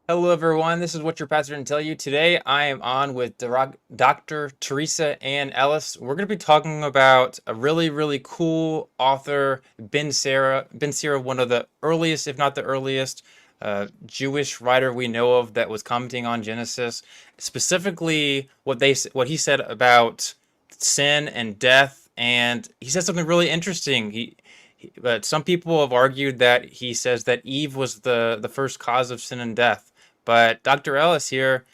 Hello, everyone. This is What Your Pastor Didn't Tell You. Today, I am on with Dr. Teresa Ann Ellis. We're going to be talking about a really, really cool author, Ben Sira. Ben Sira, one of the earliest, if not the earliest, Jewish writer we know of that was commenting on Genesis, specifically what he said about sin and death. And he said something really interesting. But some people have argued that he says that Eve was the first cause of sin and death. But Dr. Ellis here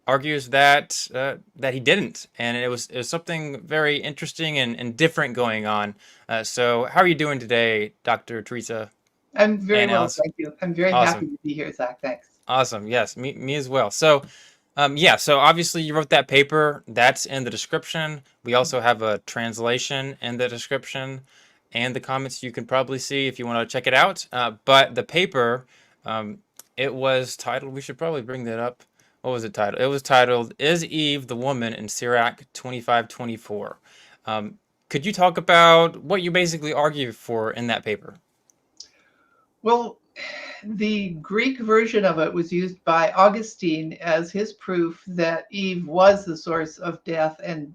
argues that he didn't, and it was something very interesting and different going on. So how are you doing today, Dr. Teresa I'm very Ann well, Ellis? thank you. I'm very happy Awesome, to be here, Zach. Thanks. awesome. Yes, me as well. So yeah, so obviously you wrote that paper. That's in the description. We also have a translation in the description and the comments you can probably see if you want to check it out. But the paper, um, it was titled, we should probably bring that up. What was it titled? It was titled, Is Eve the Woman in Sirach 25:24? Could you talk about what you basically argue for in that paper? Well, the Greek version of it was used by Augustine as his proof that Eve was the source of death and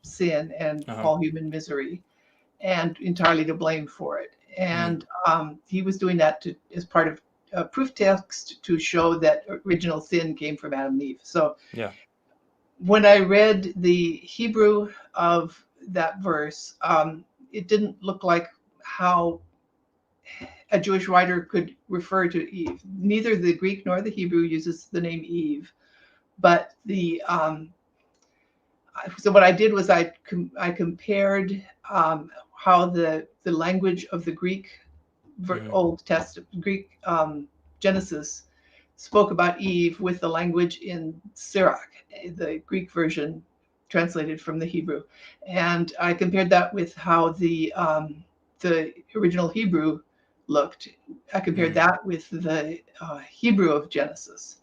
sin and Uh-huh. all human misery, and entirely to blame for it. Mm, And he was doing that as part of a proof text to show that original sin came from Adam and Eve. So yeah. when I read the Hebrew of that verse, it didn't look like how a Jewish writer could refer to Eve. Neither the Greek nor the Hebrew uses the name Eve, but the so what I did was I compared how the language of the Greek Mm, Old Testament Greek Genesis spoke about Eve with the language in Sirach, the Greek version translated from the Hebrew, and I compared that with how the original Hebrew looked. I compared mm, that with the Hebrew of Genesis,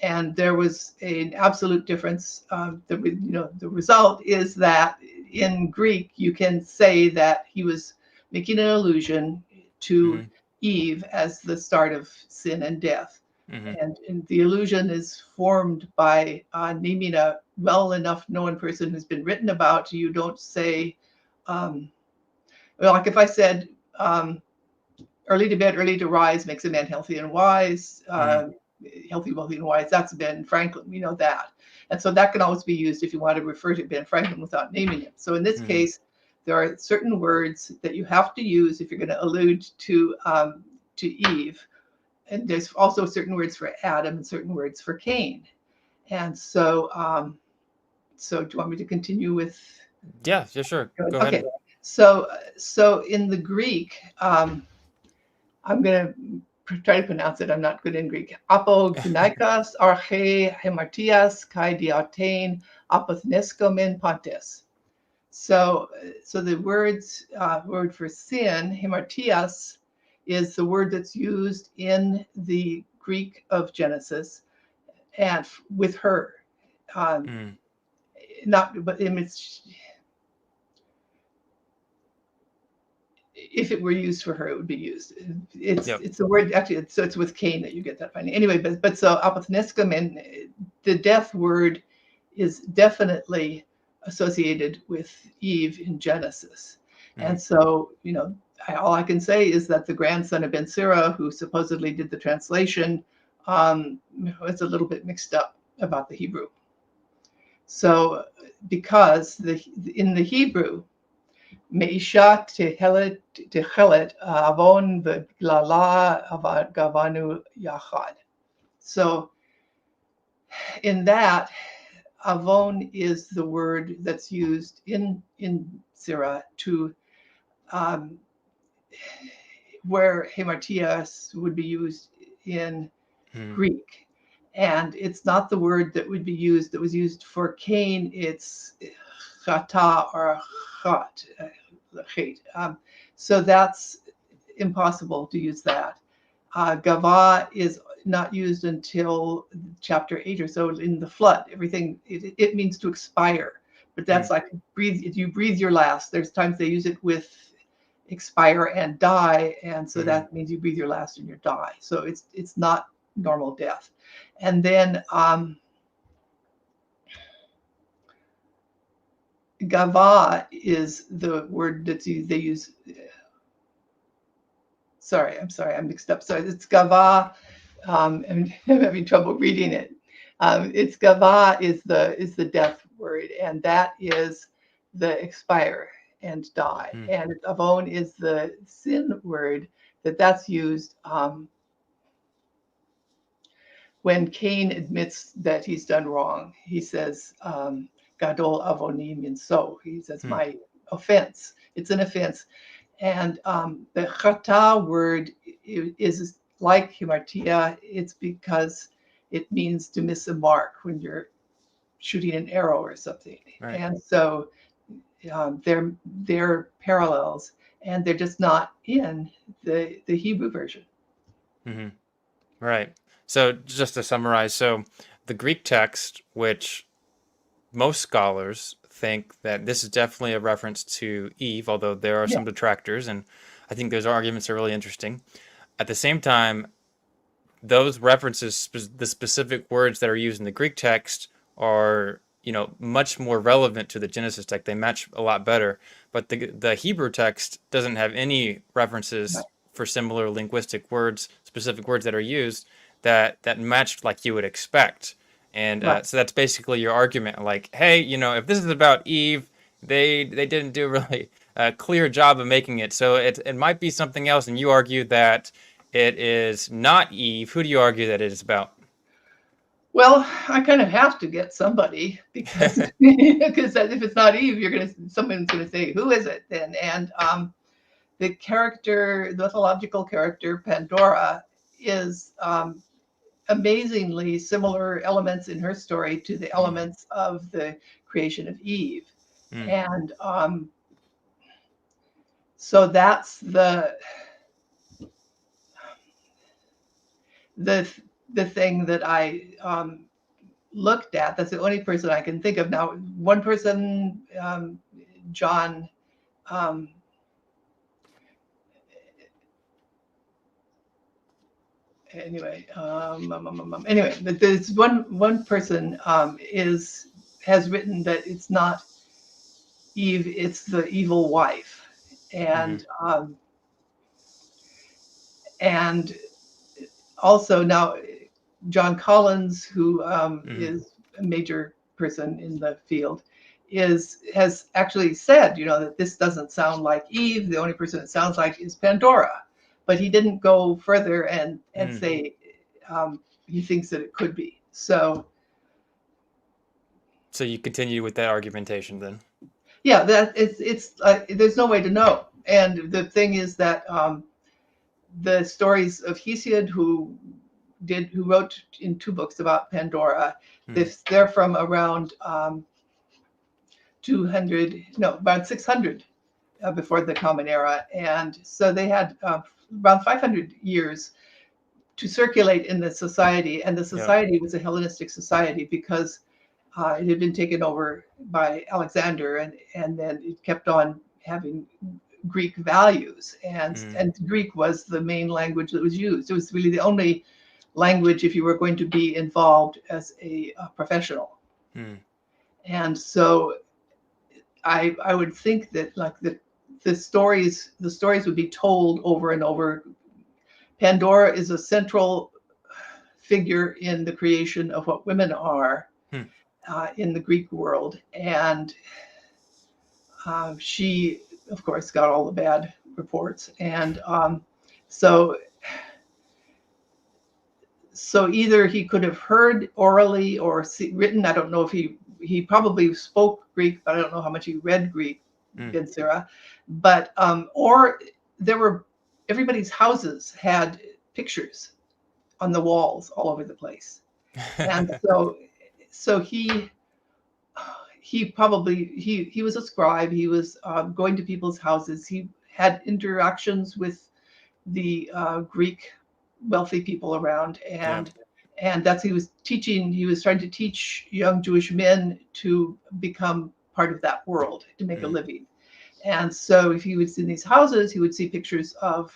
and there was an absolute difference. The result is that in Greek you can say that he was making an allusion to mm, Eve as the start of sin and death. mm, And the illusion is formed by naming a well enough known person who's been written about. You don't say, um, well, like if I said, early to bed, early to rise makes a man healthy and wise. mm, Healthy, wealthy, and wise. That's Ben Franklin. We know that. And so that can always be used if you want to refer to Ben Franklin without naming him. So in this mm, case, there are certain words that you have to use if you're going to allude to Eve. And there's also certain words for Adam and certain words for Cain. And so do you want me to continue with? yeah, yeah, sure. Go ahead. Okay. So in the Greek, I'm going to try to pronounce it. I'm not good in Greek. Apognikos arche hemartias kai diatein apothneskomen pantes. So the word for sin, hemartias, is the word that's used in the Greek of Genesis, and with her, um, Mm, not but it's if it were used for her, it would be used. It's yep. it's the word actually. It's with Cain that you get that finding. Anyway, but so apothnescum and the death word is definitely associated with Eve in Genesis, Mm, and so all I can say is that the grandson of Ben Sira, who supposedly did the translation, was a little bit mixed up about the Hebrew. So because in the Hebrew מאישה תכלת עוון ובגללה גבנו יחד. So in that, avon is the word that's used in Sirah to um, where hamartias would be used in mm, Greek. And it's not the word that was used for Cain. It's chata or chat. So that's impossible to use that. Gava is not used until chapter 8 or so in the flood. Everything, it means to expire. But mm, that's like breathe, if you breathe your last. There's times they use it with expire and die. And so mm, that means you breathe your last and you die. So it's not normal death. And then gava is the word that they use. Sorry, I'm mixed up. So it's gava. I'm having trouble reading it. It's gava is the death word, and that is the expire and die. And avon is the sin word that's used when Cain admits that he's done wrong. He says, gadol avoni means so. He says, my offense. It's an offense. And the chata word is like himartia. It's because it means to miss a mark when you're shooting an arrow or something. Right. And so they're parallels, and they're just not in the Hebrew version. Mm-hmm. Right. So just to summarize, so the Greek text, which most scholars think that this is definitely a reference to Eve, although there are some detractors, and I think those arguments are really interesting. At the same time, those references, the specific words that are used in the Greek text, are much more relevant to the Genesis text. They match a lot better. But the Hebrew text doesn't have any references for similar linguistic words, specific words that are used that match like you would expect. And so that's basically your argument. Like, hey, if this is about Eve, they didn't do a really clear job of making it. So it might be something else. And you argue that it is not Eve. Who do you argue that it is about? Well, I kind of have to get somebody because if it's not Eve, someone's gonna say, who is it then? And the mythological character Pandora is amazingly similar elements in her story to the elements of the creation of Eve. And so that's the thing that I looked at. That's the only person I can think of now. One person, John. Anyway, but there's one person has written that it's not Eve, it's the evil wife, and and also now John Collins, who is a major person in the field, has actually said, that this doesn't sound like Eve. The only person it sounds like is Pandora, but he didn't go further and say he thinks that it could be. So you continue with that argumentation then? Yeah, that it's there's no way to know. And the thing is that the stories of Hesiod, who wrote in 2 books about Pandora, they're from around 600 before the Common Era, and so they had around 500 years to circulate in the society, and the society was a Hellenistic society because it had been taken over by Alexander, and then it kept on having Greek values, and Greek was the main language that was used. It was really the only language if you were going to be involved as a professional. And so I would think that like the stories would be told over and over. Pandora is a central figure in the creation of what women are in the Greek world, and she, of course, got all the bad reports, and so either he could have heard orally or written. I don't know if he probably spoke Greek, but I don't know how much he read Greek, Ben Sira. But or there were everybody's houses had pictures on the walls all over the place, and so he probably he was a scribe. He was going to people's houses. He had interactions with the Greek wealthy people around, and that's he was teaching. He was trying to teach young Jewish men to become part of that world, to make a living. And so if he was in these houses, he would see pictures of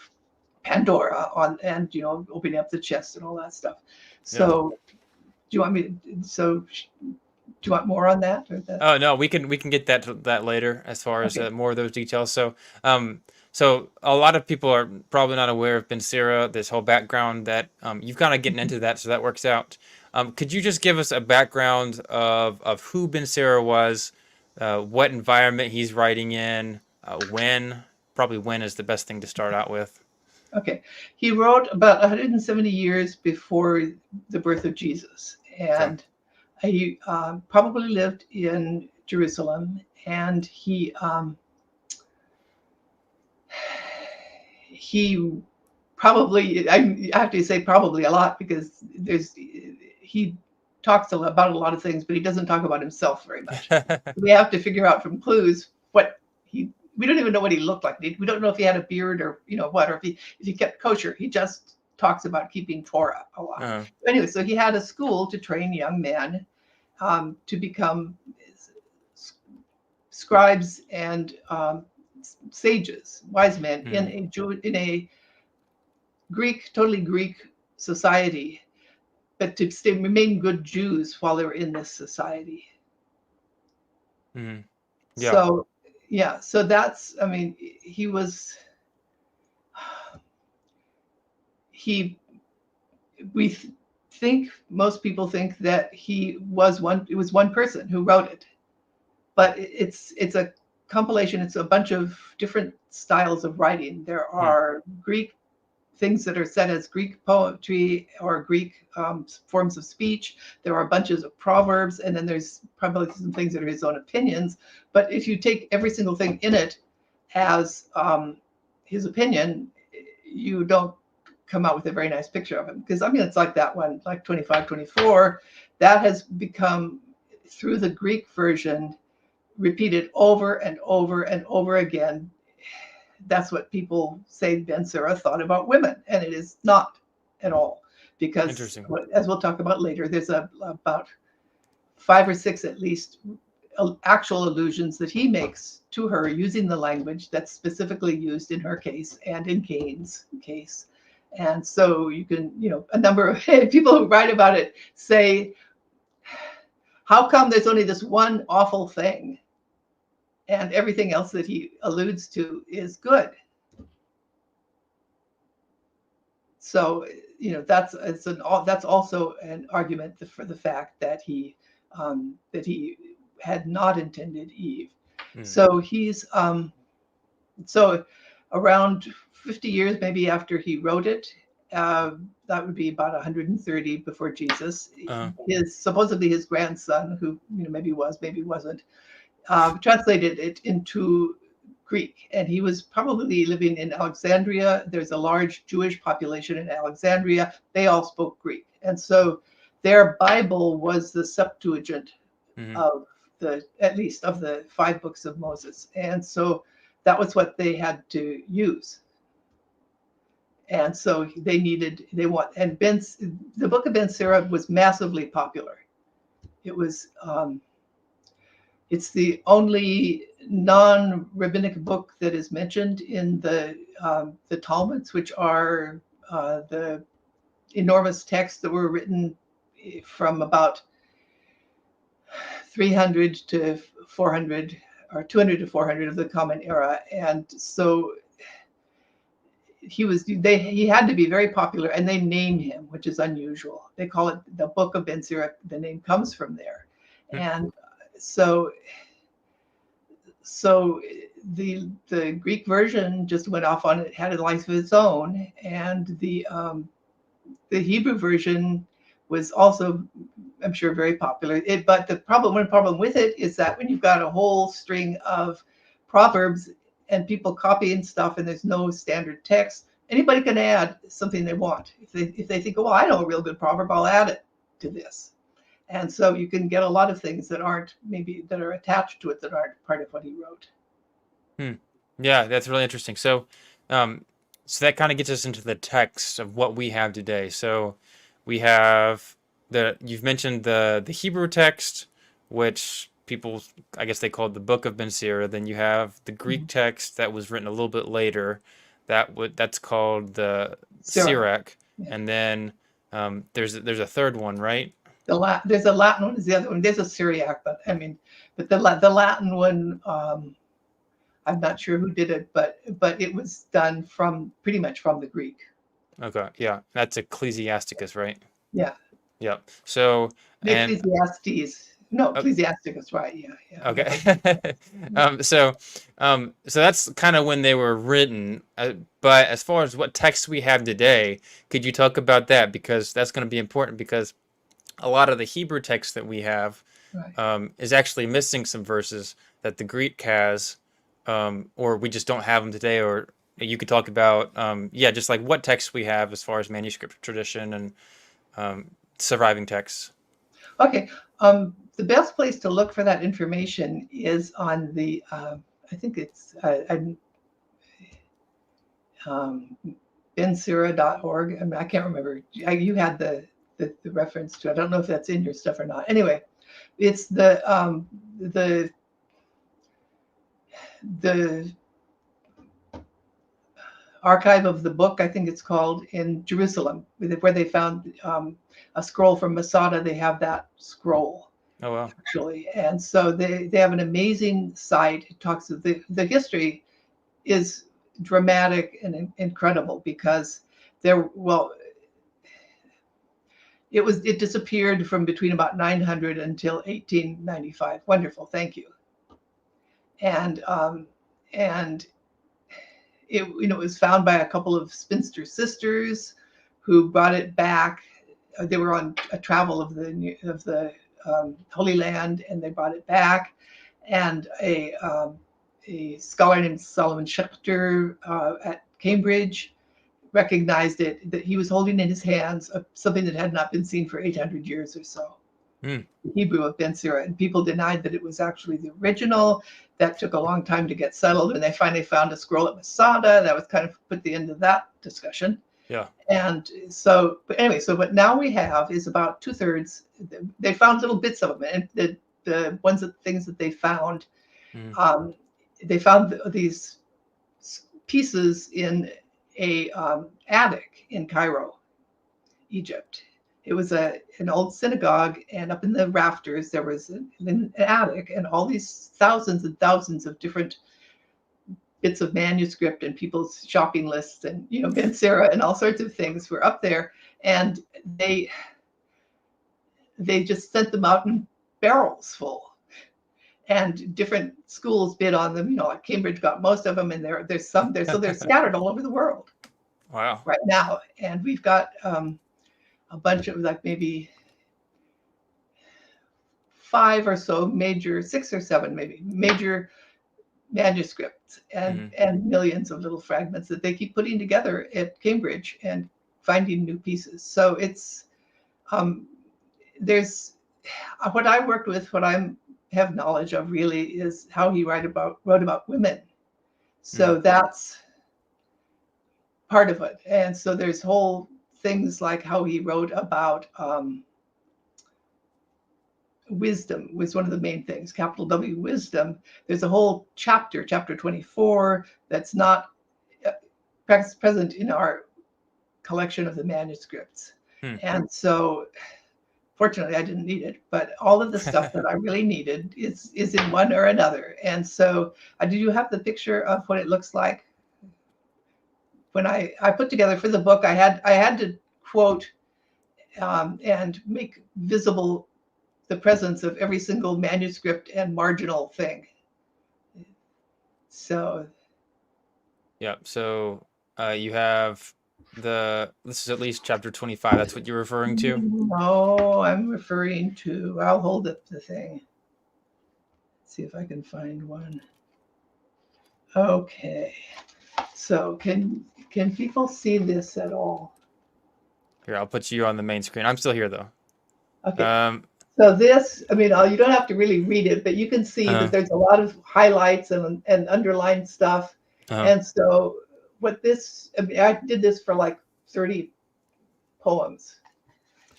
Pandora on, and opening up the chest and all that stuff. Yeah. So do you want me? So do you want more on that? Or that? Oh no, we can get that later as far as Okay. more of those details. So a lot of people are probably not aware of Ben Sira, this whole background that you've kind of getting into that, so that works out. Could you just give us a background of who Ben Sira was, what environment he's writing in, when? Probably when is the best thing to start out with. Okay. He wrote about 170 years before the birth of Jesus, Okay. and he probably lived in Jerusalem, and he probably, I have to say probably a lot, because he talks about a lot of things, but he doesn't talk about himself very much. We have to figure out from clues what we don't even know what he looked like. We don't know if he had a beard or what, or if he kept kosher. He just talks about keeping Torah a lot. Anyway, so he had a school to train young men to become scribes and sages, wise men in a totally Greek society, but to remain good Jews while they were in this society. Yeah. So yeah, so that's, we think, most people think that it was one person who wrote it, but it's a compilation. It's a bunch of different styles of writing. There are Greek things that are set as Greek poetry or Greek forms of speech. There are bunches of proverbs, and then there's probably some things that are his own opinions. But if you take every single thing in it as his opinion, you don't come out with a very nice picture of him. Because it's like that one, like 25-24, that has become, through the Greek version, repeated over and over and over again. That's what people say Ben Sira thought about women, and it is not at all, because as we'll talk about later, there's about 5 or 6 at least actual allusions that he makes to her using the language that's specifically used in her case and in Cain's case. And so you can, a number of people who write about it say, how come there's only this one awful thing and everything else that he alludes to is good? So that's also an argument for the fact that he had not intended Eve. So he's so around 50 years maybe after he wrote it, that would be about 130 before Jesus. Supposedly his grandson, who maybe was, maybe wasn't, translated it into Greek, and he was probably living in Alexandria. There's a large Jewish population in Alexandria. They all spoke Greek, and so their Bible was the Septuagint of at least of the 5 books of Moses, and so that was what they had to use. And so the Book of Ben Sira was massively popular. It was it's the only non-rabbinic book that is mentioned in the Talmuds, which are the enormous texts that were written from about 300 to 400 or 200 to 400 of the Common Era. And so he had to be very popular, and they named him, which is unusual. They call it the Book of Ben Sira. The name comes from there. And so the Greek version just went off on it, had a life of its own, and the Hebrew version was also, I'm sure, very popular. But one problem with it is that when you've got a whole string of proverbs and people copying stuff and there's no standard text, anybody can add something they want. If they think, well, I know a real good proverb, I'll add it to this. And so you can get a lot of things that are attached to it that aren't part of what he wrote. Yeah, that's really interesting. So that kind of gets us into the text of what we have today. So we have you've mentioned the Hebrew text, which people, I guess they called the Book of Ben Sira. Then you have the Greek text that was written a little bit later. that's called the Sira. Syriac, Yeah. and then there's a third one, right? There's a Latin one. Is the other one. There's a Syriac, but I mean, but the Latin one. I'm not sure who did it, but it was done from pretty much from the Greek. Okay, yeah, that's Ecclesiasticus, right? Yeah, Yep. So the and Ecclesiastes. No, uh, Ecclesiasticus, right? Yeah, yeah. I got okay. So so that's kind of when they were written. But as far as what texts we have today, could you talk about that? Because that's going to be important because a lot of the Hebrew text that we have right. is actually missing some verses that the Greek has, or we just don't have them today. Or you could talk about, yeah, just like what texts we have as far as manuscript tradition and surviving texts. Okay. The best place to look for that information is on the. I think it's um, bensira.org. I mean, I can't remember. You had the reference to it. I don't know if that's in your stuff or not. Anyway, it's the archive of the book, I think it's called, in Jerusalem, where they found a scroll from Masada. They have that scroll Oh wow. actually, and so they have an amazing site. It talks of the history is dramatic and incredible because it disappeared from between about 900 until 1895. Wonderful, thank you. And and it was found by a couple of spinster sisters who brought it back. They were on a travel of the Holy Land, and they brought it back. And a scholar named Solomon Schechter at Cambridge recognized it, that he was holding in his hands something that had not been seen for 800 years or so. Hmm. The Hebrew of Ben Sira, and people denied that it was actually the original. That took a long time to get settled, and they finally found a scroll at Masada. That was kind of put the end of that discussion. Yeah. And so, but anyway, so what now we have is about 2/3. They found little bits of them, and the things that Hmm. they found these pieces in a attic in Cairo, Egypt. It was an old synagogue, and up in the rafters there was an attic, and all these thousands and thousands of different bits of manuscript and people's shopping lists, and Ben Sira and all sorts of things were up there, and they just sent them out in barrels full. And different schools bid on them. Like Cambridge got most of them, and there's some there, so they're scattered all over the world Wow. right now. And we've got a bunch of like maybe 5 or so major, 6 or 7 maybe major manuscripts, Hmm. and millions of little fragments that they keep putting together at Cambridge and finding new pieces. So it's there's what I worked with, what I have knowledge of really is how he wrote about women. Hmm. So that's part of it. And so there's whole things like how he wrote about wisdom was one of the main things, capital W, wisdom. There's a whole chapter 24, that's not present in our collection of the manuscripts. Hmm. And so fortunately I didn't need it, but all of the stuff that I really needed is in one or another. And so did you have the picture of what it looks like? When I put together for the book, I had to quote and make visible the presence of every single manuscript and marginal thing. So Yeah. So you have this is at least chapter 25. That's what you're referring to? no, I'm referring to, I'll hold up the thing. See if I can find one. Okay. So can people see this at all? Here, I'll put you on the main screen. I'm still here though. Okay. Um, So this, I mean, you don't have to really read it, but you can see that uh, there's a lot of highlights and underlined stuff. uh, And so I mean, I did this for like 30 poems.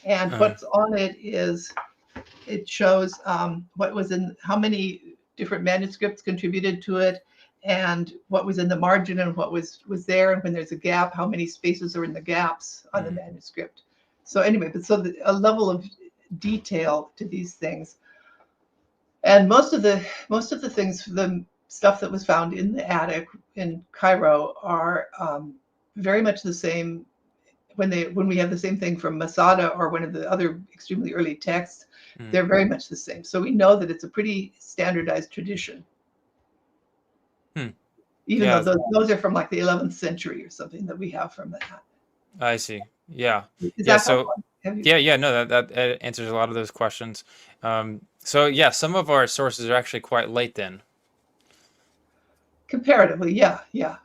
And uh, what's on it is, it shows what was in, how many different manuscripts contributed to it, and what was in the margin and what was there, and when there's a gap, how many spaces are in the gaps on the manuscript. So anyway, but so a level of detail to these things. And most of the things, the stuff that was found in the attic in Cairo are very much the same when we have the same thing from Masada or one of the other extremely early texts. They're very much the same. So we know that it's a pretty standardized tradition. Even Yeah. though those are from like the 11th century or something that we have from that. I see. Yeah. Is Yeah. that So, helpful? yeah. No, that answers a lot of those questions. So yeah, some of our sources are actually quite late then. Comparatively, yeah. Yeah.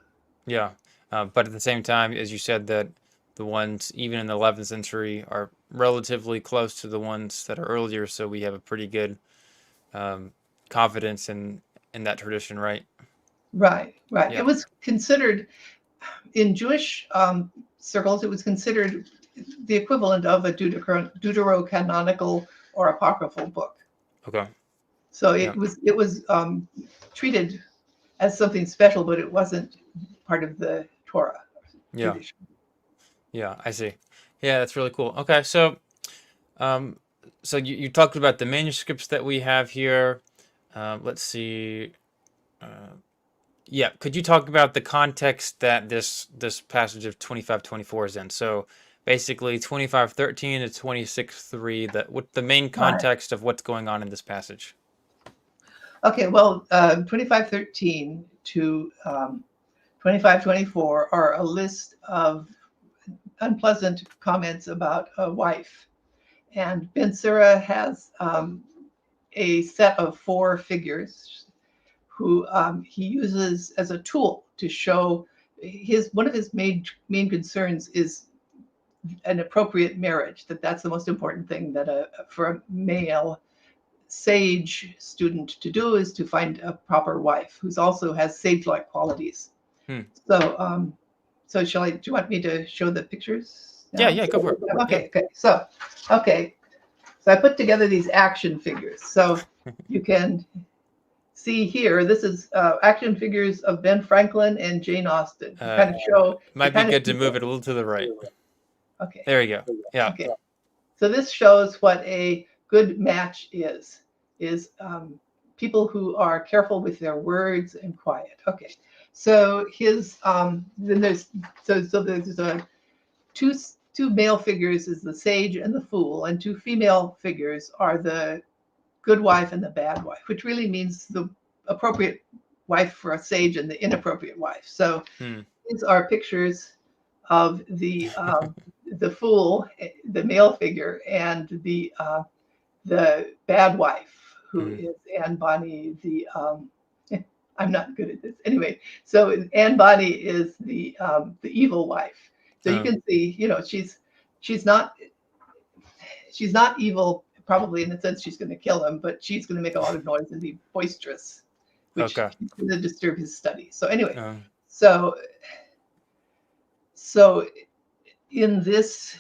But at the same time, as you said, that the ones even in the 11th century are relatively close to the ones that are earlier, so we have a pretty good confidence in that tradition, right? Right. Yeah. It was considered in Jewish circles, it was considered the equivalent of a deuterocanonical or apocryphal book. Okay. So Yeah. it was treated as something special, but it wasn't part of the Torah tradition. Yeah, I see. Yeah, that's really cool. Okay, so so you talked about the manuscripts that we have here. Let's see. Uh, yeah, could you talk about the context that this passage of 25:24 is in? So basically 25:13 to 26:3. What the main context of what's going on in this passage? Okay, well, 25:13 to 25:24 are a list of unpleasant comments about a wife. And Ben Sira has a set of 4 figures who he uses as a tool to show one of his main concerns is an appropriate marriage. That's the most important thing that for a male sage student to do is to find a proper wife who also has sage-like qualities. So so do you want me to show the pictures now? Yeah, go for it. Okay. So I put together these action figures. So you can see here, this is action figures of Ben Franklin and Jane Austen. Kind of show. Might be good to move it a little to the right. Okay. There we go. Yeah. Okay. So this shows what a good match is people who are careful with their words and quiet. Okay. So then there's two male figures is the sage and the fool, and 2 female figures are the good wife and the bad wife, which really means the appropriate wife for a sage and the inappropriate wife. So these are pictures of the fool, the male figure, and the bad wife, who is Anne Bonny. I'm not good at this anyway. So Anne Bonny is the evil wife. So you can see, she's not evil, probably in the sense she's going to kill him, but she's going to make a lot of noise and be boisterous, which is going to disturb his study. So anyway, so in this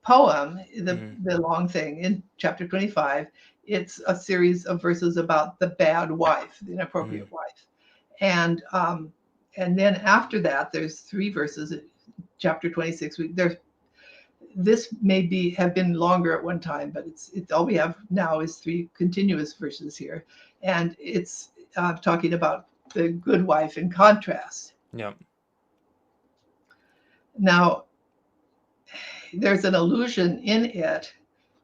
poem, the long thing in chapter 25, it's a series of verses about the bad wife, the inappropriate wife, and then after that, there's 3 verses. Chapter 26. This may have been longer at one time, but it's all we have now is 3 continuous verses here, and it's talking about the good wife in contrast. Yeah. Now, there's an allusion in it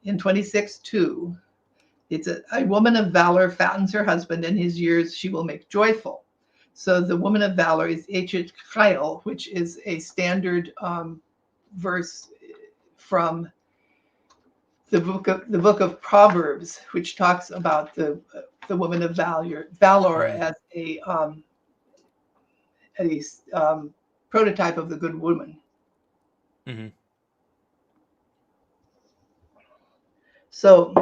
in 26:2. It's a woman of valor fattens her husband, and his years she will make joyful. So the woman of valor is Echet Chayil, which is a standard verse from the book of Proverbs, which talks about the woman of valor as a prototype of the good woman. So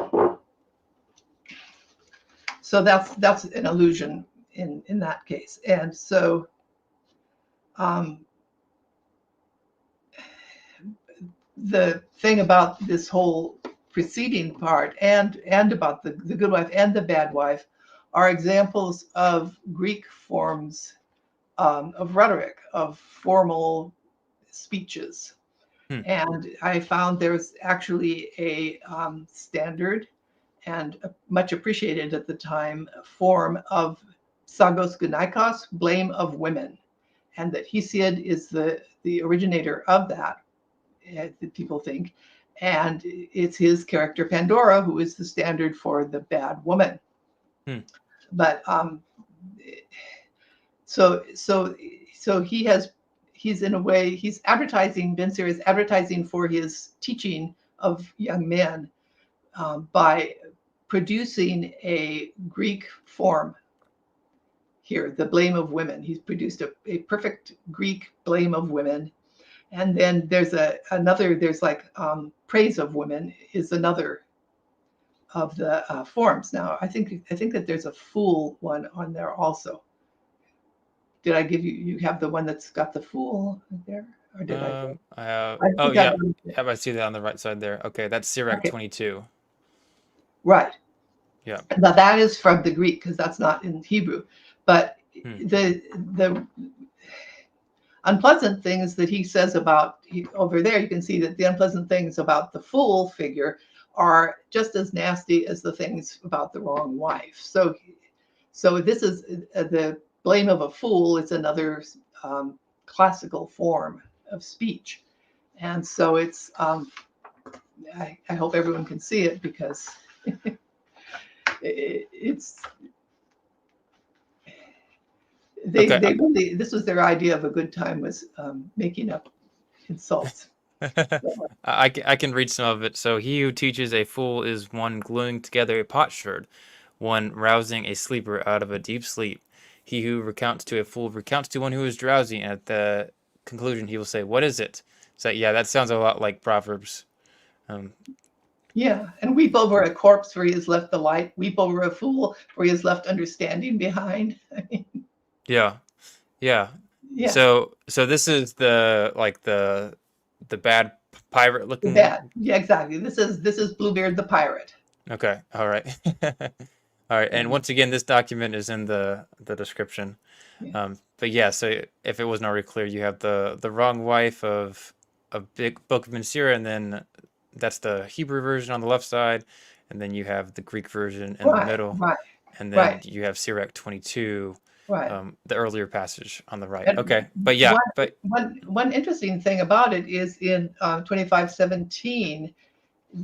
that's an allusion in that case. And so the thing about this whole preceding part and about the good wife and the bad wife are examples of Greek forms of rhetoric, of formal speeches. Hmm. And I found there's actually a standard and much appreciated at the time form of sagos gunaikos, blame of women, and that Hesiod is the originator of that, people think, and it's his character Pandora who is the standard for the bad woman. Hmm. But so he's in a way, he's advertising, Ben Sira is advertising for his teaching of young men by producing a Greek form here, the blame of women. He's produced a perfect Greek blame of women. And then there's there's like praise of women is another of the forms. Now, I think that there's a fool one on there also. Did I give you, you have the one that's got the fool there? Or did I? I have, I oh think I, yeah, have I see that on the right side there? Okay, that's Sirach okay, 22. right. Yeah. Now that is from the Greek because that's not in Hebrew. But Hmm. the unpleasant things that he says about over there, you can see that the unpleasant things about the fool figure are just as nasty as the things about the wrong wife. So this is the blame of a fool. It's another classical form of speech, and so it's. I hope everyone can see it because it's. Okay. They really, this was their idea of a good time, was making up insults. I can read some of it. So he who teaches a fool is one gluing together a potsherd, one rousing a sleeper out of a deep sleep. He who recounts to a fool recounts to one who is drowsy, and at the conclusion he will say, "What is it?" So yeah, that sounds a lot like Proverbs. Um, Yeah, and weep over a corpse where he has left the light. Weep over a fool where he has left understanding behind. I mean, yeah, yeah. yeah, So this is the like the bad pirate the looking. bad. Yeah, exactly. This is Bluebeard the pirate. Okay, all right. All right, and And once again, this document is in the description. yeah, But yeah, so if it wasn't already clear, you have the wrong wife of Big Book of Ben Sira, and then that's the Hebrew version on the left side, and then you have the Greek version in the right, middle, right, and then right, you have Sirach 22, right. the earlier passage on the right. And Okay, but yeah, but one interesting thing about it is in 25:17.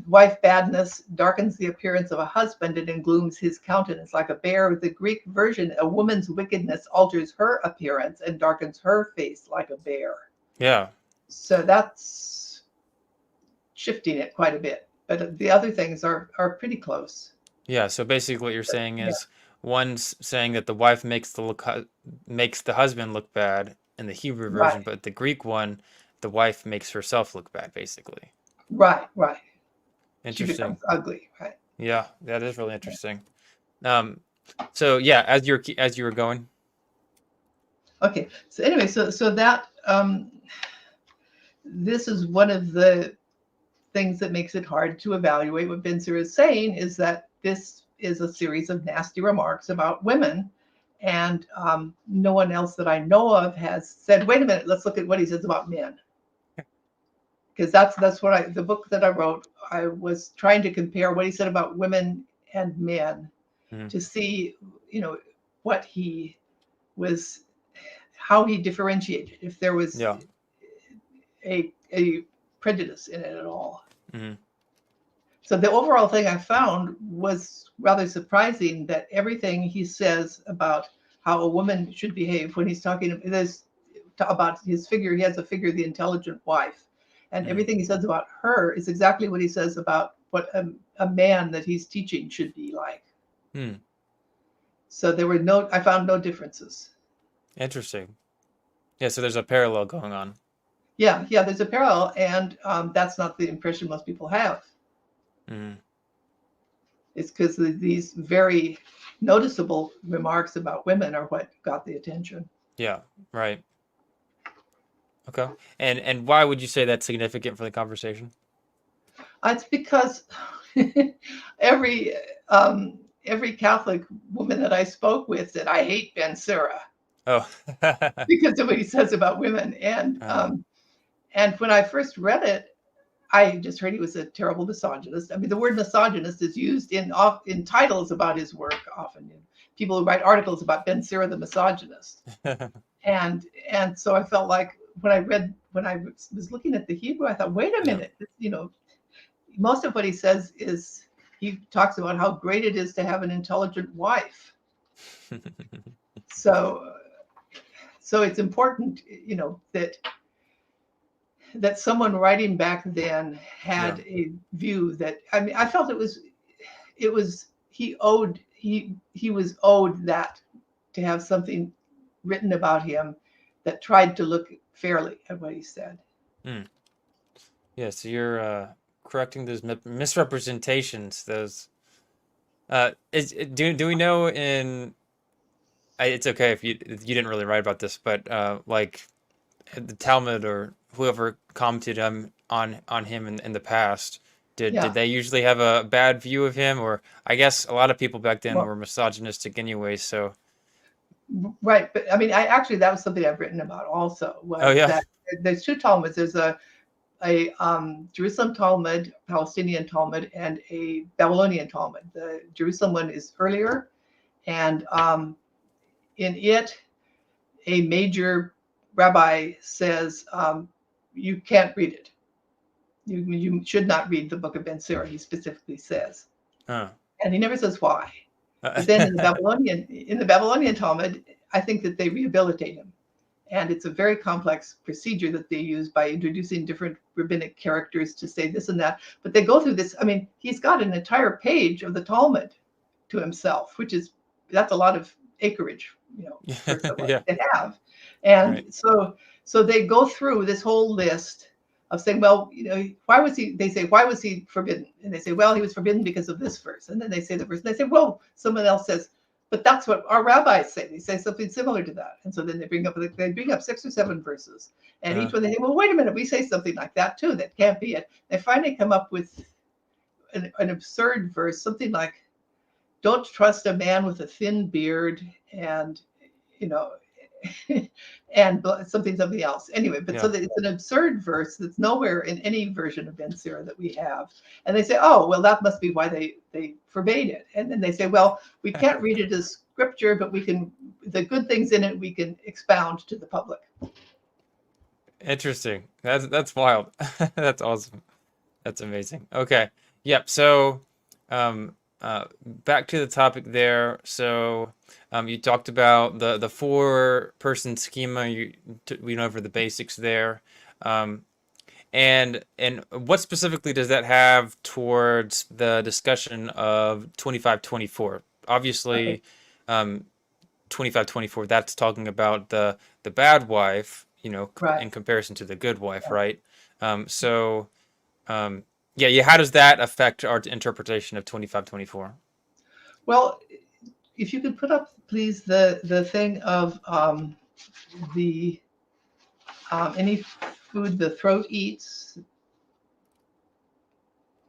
Wife badness darkens the appearance of a husband and englooms his countenance like a bear. With the Greek version, a woman's wickedness alters her appearance and darkens her face like a bear. yeah, So that's shifting it quite a bit. But the other things are pretty close. yeah. So basically, what you're saying Yeah, is one's saying that the wife makes the husband look bad in the Hebrew version, right, but the Greek one, the wife makes herself look bad, basically. right, right. She Interesting. becomes ugly, right? Yeah, that is really interesting. Um, so yeah, as you were going, Okay. So anyway, so that this is one of the things that makes it hard to evaluate what Ben Sira is saying, is that this is a series of nasty remarks about women. And no one else that I know of has said, wait a minute, let's look at what he says about men. Because that's what the book that I wrote, I was trying to compare what he said about women and men Mhm. to see, what he was, how he differentiated, if there was Yeah, a prejudice in it at all. hmm So the overall thing I found was rather surprising, that everything he says about how a woman should behave when he's talking about his figure, he has a figure, the intelligent wife, and hmm everything he says about her is exactly what he says about what a man that he's teaching should be like. hmm. So I found no differences. Interesting. Yeah, so there's a parallel going on. Yeah, there's a parallel, and that's not the impression most people have. Hmm. It's because these very noticeable remarks about women are what got the attention. Yeah, right. Okay. And why would you say that's significant for the conversation? It's because every um, every Catholic woman that I spoke with said, I hate Ben Sira Oh. because of what he says about women. Uh, And when I first read it, I just heard he was a terrible misogynist. I mean, the word misogynist is used in titles about his work often. People who write articles about Ben Sira, the misogynist. And so I felt like when I was looking at the Hebrew, I thought, wait a yeah. minute, most of what he says is he talks about how great it is to have an intelligent wife. So it's important, that someone writing back then Yeah. had a view that, I mean, I felt it was he was owed that, to have something written about him that tried to look fairly at what he said. Mm. Yeah, so you're correcting those misrepresentations. Those do we know in it's okay if you didn't really write about this, but like the Talmud or whoever commented on him in the past, did Yeah. they usually have a bad view of him? Or I guess a lot of people back then Well, were misogynistic anyway. So right. But I mean, that was something I've written about also, oh was yeah. that there's two Talmuds. There's a Jerusalem Talmud, Palestinian Talmud, and a Babylonian Talmud. The Jerusalem one is earlier, and in it, a major rabbi says, you can't read it. You should not read the Book of Ben Sira, he specifically says. Huh. And he never says why. But then in the Babylonian Talmud, I think that they rehabilitate him. And it's a very complex procedure that they use by introducing different rabbinic characters to say this and that. But they go through this. I mean, he's got an entire page of the Talmud to himself, that's a lot of acreage, for someone Yeah. to have. And Right. so they go through this whole list of saying, well, why was he? They say, why was he forbidden? And they say, well, he was forbidden because of this verse. And then they say the verse. And they say, well, someone else says, but that's what our rabbis say. They say something similar to that. And so then they bring up 6 or 7 verses. And Uh, each one they say, well, wait a minute, we say something like that too. That can't be it. They finally come up with an absurd verse, something like, don't trust a man with a thin beard and, you know, and something else. Anyway, but so yeah. that it's an absurd verse that's nowhere in any version of Ben Sira that we have. And they say, oh, well, that must be why they forbade it. And then they say, well, we can't read it as scripture, but the good things in it, we can expound to the public. Interesting. That's wild. That's awesome. That's amazing. Okay. Yep. So, um, back to the topic there. So, you talked about the 4-person schema. We went over the basics there. Um, and what specifically does that have towards the discussion of 2524? Okay, Obviously, 2524, that's talking about the bad wife, right. in comparison to the good wife, right? So, yeah, how does that affect our interpretation of 2524? Well, if you could put up, please, the thing of the any food the throat eats,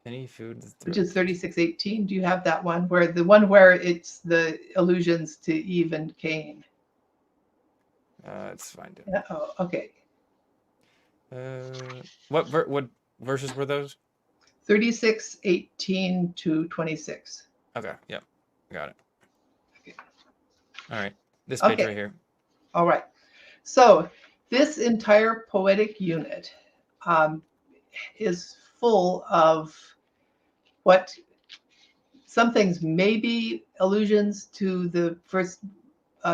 Any food the which throat is eats. 36:18. Do you have that one where it's the allusions to Eve and Cain? Let's find it. Oh, okay. What verses were those? 36:18 to 26. Okay, yep, got it. Okay. All right, this page right Okay. here. All right. So this entire poetic unit um, is full of what some things may be allusions to the first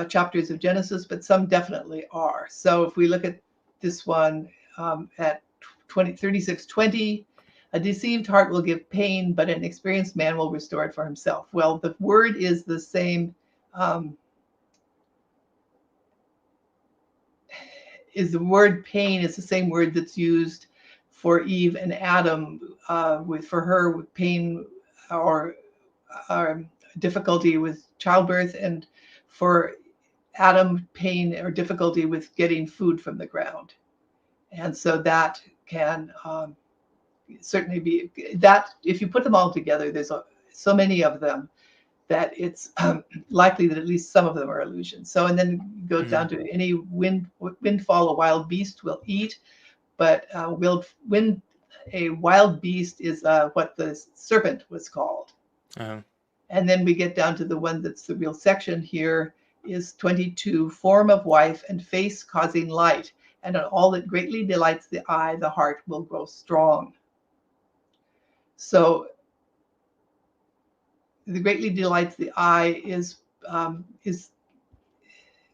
chapters of Genesis, but some definitely are. So if we look at this one at 36:20, a deceived heart will give pain, but an experienced man will restore it for himself. Well, the word is the same. Is the word pain is the same word that's used for Eve and Adam, for her with pain or difficulty with childbirth, and for Adam, pain or difficulty with getting food from the ground. And so that can certainly be that if you put them all together, there's so many of them that it's likely that at least some of them are allusions. So, and then go down to any windfall a wild beast will eat, but a wild beast is what the serpent was called. And then we get down to the one that's the real section here is 22, form of wife and face causing light, and on all that greatly delights the eye, the heart will grow strong. So the greatly delights the eye is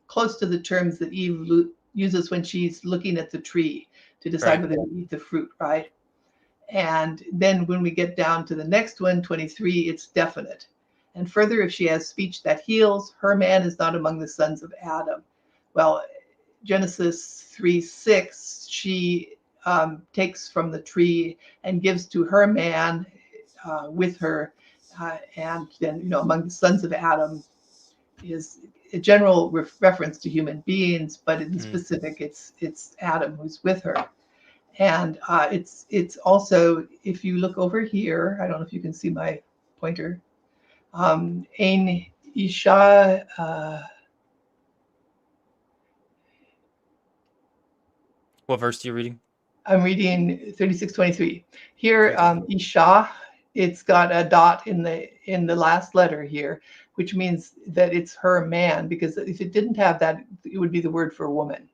close to the terms that Eve uses when she's looking at the tree to decide whether to eat the fruit, right? And then when we get down to the next one, 23, it's definite. And further, if she has speech that heals, her man is not among the sons of Adam. Well, Genesis 3:6, she takes from the tree and gives to her man with her. And then, among the sons of Adam is a general reference to human beings, but in specific, it's Adam who's with her. And it's also, if you look over here, I don't know if you can see my pointer, Ein Isha. What verse are you reading? I'm reading 36:23. Here, Isha, it's got a dot in the last letter here, which means that it's her man, because if it didn't have that, it would be the word for woman.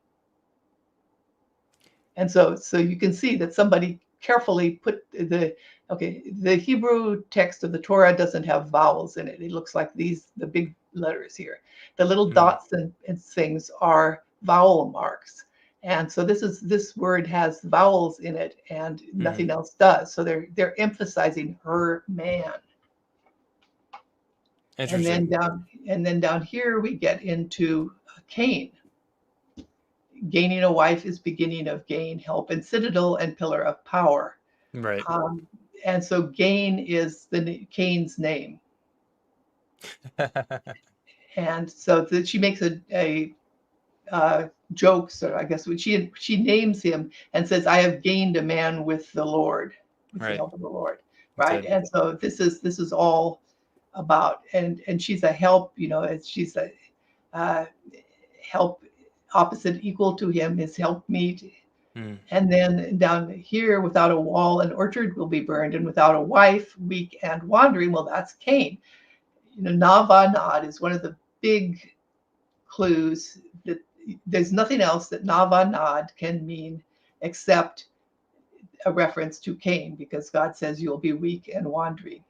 And so you can see that somebody carefully put the Hebrew text of the Torah doesn't have vowels in it. It looks like the big letters here. The little dots and things are vowel marks. And so this word has vowels in it and nothing else does. So they're emphasizing her man. And then down here we get into Cain. Gaining a wife is beginning of gain, help, and citadel and pillar of power. Right. And so gain is Cain's name. And so she makes a joke, so I guess she names him and says, "I have gained a man with the Lord, with the help of the Lord." Right. And so this is all about, and she's a help, she's a help. Opposite equal to him is helpmeet. And then down here, without a wall, an orchard will be burned, and without a wife, weak and wandering. Well, that's Cain. Nava Nod is one of the big clues that there's nothing else that Nava Nod can mean except a reference to Cain, because God says you'll be weak and wandering.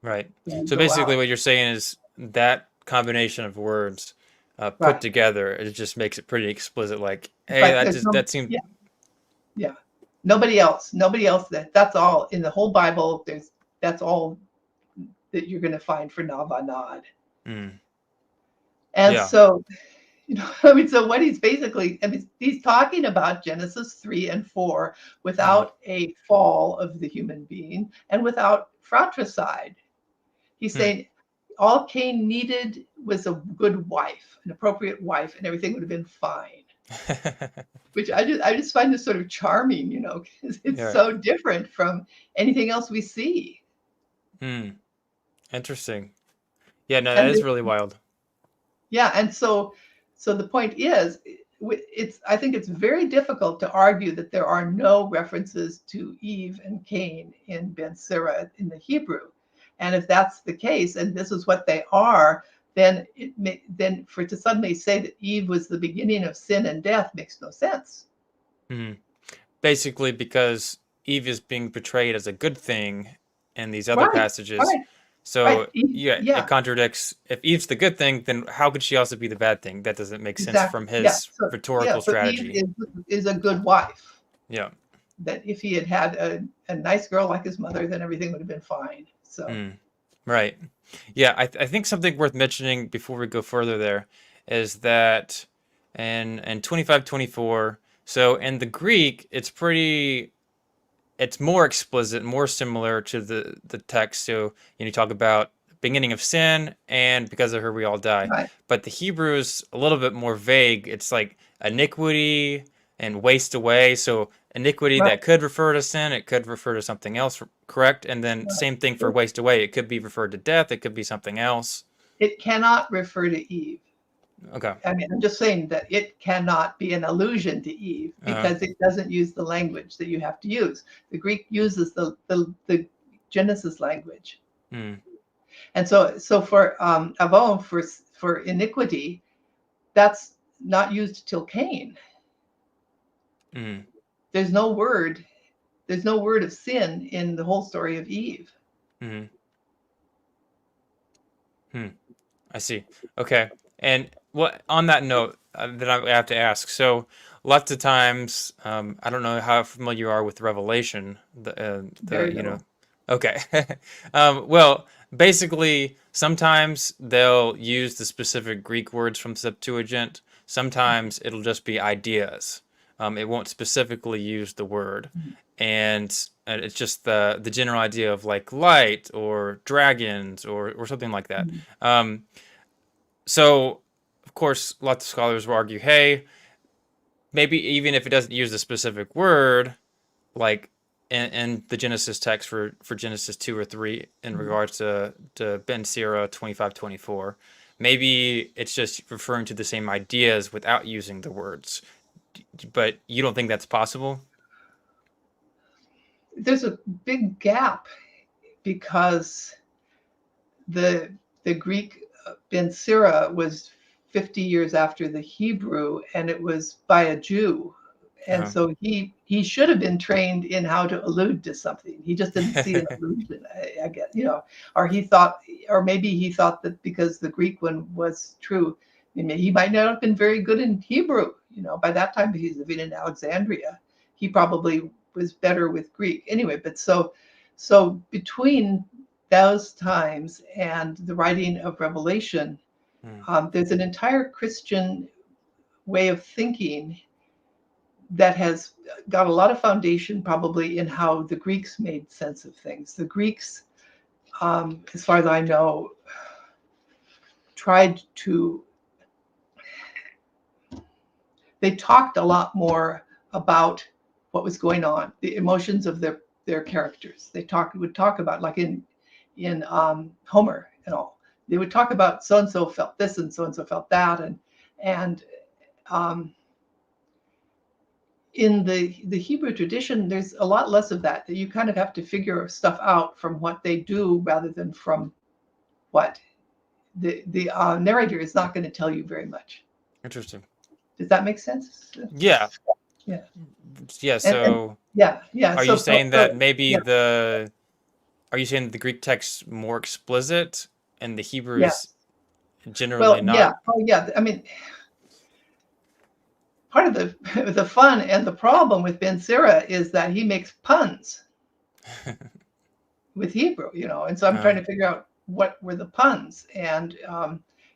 Right. So basically what you're saying is that combination of words put together, it just makes it pretty explicit. Like, hey, that seems. Yeah. Nobody else. That's all in the whole Bible. That's all that you're going to find for Nava Nod. And so, so what he's basically, he's talking about Genesis 3 and 4 without a fall of the human being and without fratricide. He's saying all Cain needed was a good wife, an appropriate wife, and everything would have been fine. Which I just find this sort of charming, because it's so different from anything else we see. Interesting. Yeah, no, that is really wild. Yeah, and so the point is, I think it's very difficult to argue that there are no references to Eve and Cain in Ben Sira in the Hebrew. And if that's the case, and this is what they are, then to suddenly say that Eve was the beginning of sin and death makes no sense. Basically, because Eve is being portrayed as a good thing in these other passages. So it contradicts. If Eve's the good thing, then how could she also be the bad thing? That doesn't make sense from his rhetorical strategy. Eve is a good wife. Yeah. That if he had a nice girl like his mother, then everything would have been fine. So. Right. Yeah, I think something worth mentioning before we go further there is that in 25:24, so in the Greek, it's more explicit, more similar to the text. So you talk about beginning of sin and because of her we all die. Right. But the Hebrew is a little bit more vague. It's like iniquity and waste away. So iniquity Right. that could refer to sin. It could refer to something else, correct? And then same thing for waste away. It could be referred to death. It could be something else. It cannot refer to Eve. Okay. I mean, I'm just saying that it cannot be an allusion to Eve because it doesn't use the language that you have to use. The Greek uses the Genesis language. Mm. And so for avon, for iniquity, that's not used till Cain. Mm. There's no word of sin in the whole story of Eve. Mm. Hmm. I see. Okay. And what on that note, that I have to ask. So, lots of times, I don't know how familiar you are with Revelation. Very You know. little. Okay. Well, basically, sometimes they'll use the specific Greek words from Septuagint. Sometimes it'll just be ideas. It won't specifically use the word, and it's just the general idea of like light or dragons or something like that. Um, so, of course, lots of scholars will argue, hey, maybe even if it doesn't use a specific word, like in the Genesis text for Genesis 2 or 3 in regards to Ben Sira 25:24, maybe it's just referring to the same ideas without using the words. But you don't think that's possible? There's a big gap because the Greek Ben Sira was 50 years after the Hebrew, and it was by a Jew, and Uh-huh. so he should have been trained in how to allude to something. He just didn't see an allusion, I guess, or he thought, or maybe he thought that because the Greek one was true, I mean, he might not have been very good in Hebrew. By that time he's living in Alexandria. He probably was better with Greek anyway. But so between those times and the writing of Revelation, Hmm. there's an entire Christian way of thinking that has got a lot of foundation probably in how the Greeks made sense of things. The Greeks, as far as I know, tried to, they talked a lot more about what was going on, the emotions of their characters. They would talk about, like in Homer and all. They would talk about so and so felt this and so felt that, and um, in the Hebrew tradition, there's a lot less of that. That you kind of have to figure stuff out from what they do rather than from what the narrator is not going to tell you very much. Interesting. Does that make sense? Yeah. Yeah. Yeah. And So, yeah. are you saying that Yeah, are you saying that the Greek text's more explicit and the yeah. Hebrew's generally Well, yeah. not? Oh, yeah. I mean, part of the fun and the problem with Ben Sira is that he makes puns with Hebrew, and so I'm trying Uh, to figure out what were the puns. And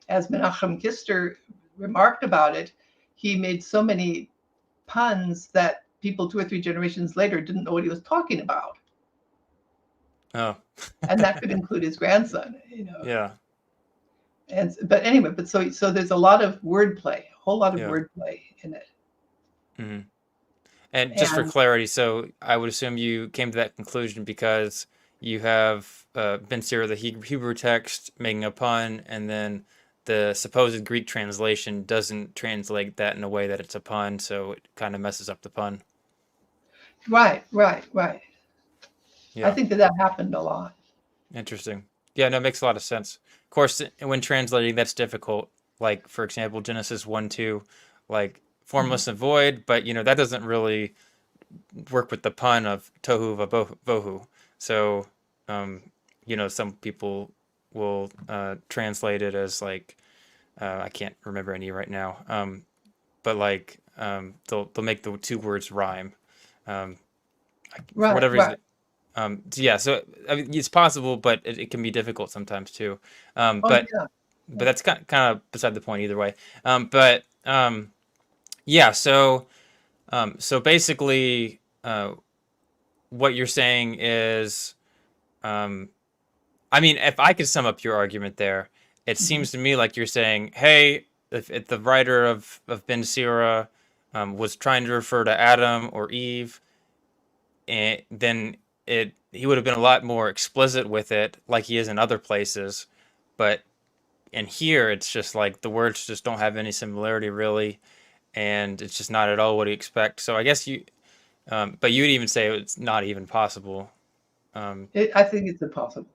as Menachem Kister remarked about it, he made so many puns that people 2 or 3 generations later didn't know what he was talking about, oh. and that could include his grandson. Yeah. And but anyway, but so there's a lot of wordplay, a whole lot of Yeah. wordplay in it, Hmm. And just for and clarity, so I would assume you came to that conclusion because you have Ben Sira, the Hebrew text, making a pun, and then the supposed Greek translation doesn't translate that in a way that it's a pun, so it kind of messes up the pun. right. I Yeah, think that happened a lot. interesting. Yeah, no, it makes a lot of sense. Of course, when translating, that's difficult. Like, for example, Genesis 1, 2, like Mhm. formless and void, but that doesn't really work with the pun of tohu vohu. So, um, some people will translate it as like I can't remember any right now, but like they'll make the two words rhyme um, for Right, whatever right. reason. So yeah, so I mean, it's possible, but it can be difficult sometimes too. Um, Oh but yeah, but that's kind of beside the point either way. But yeah, so basically. What you're saying is, um, I mean, if I could sum up your argument there, it Mhm. seems to me like you're saying, hey, if the writer of Ben Sira was trying to refer to Adam or Eve, and then he would have been a lot more explicit with it, like he is in other places. But in here, it's just like the words just don't have any similarity really, and it's just not at all what you expect. So I guess but you'd even say it's not even possible. Um, I think it's impossible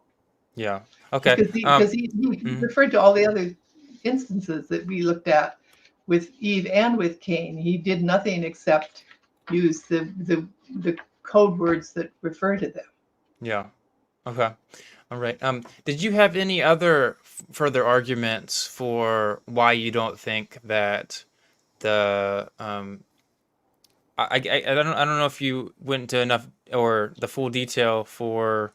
yeah. Okay. because he Mhm. referred to all the other instances that we looked at with Eve and with Cain. He did nothing except use the code words that refer to them. Yeah. Okay. All right. Did you have any other further arguments for why you don't think that the I don't know if you went into enough or the full detail for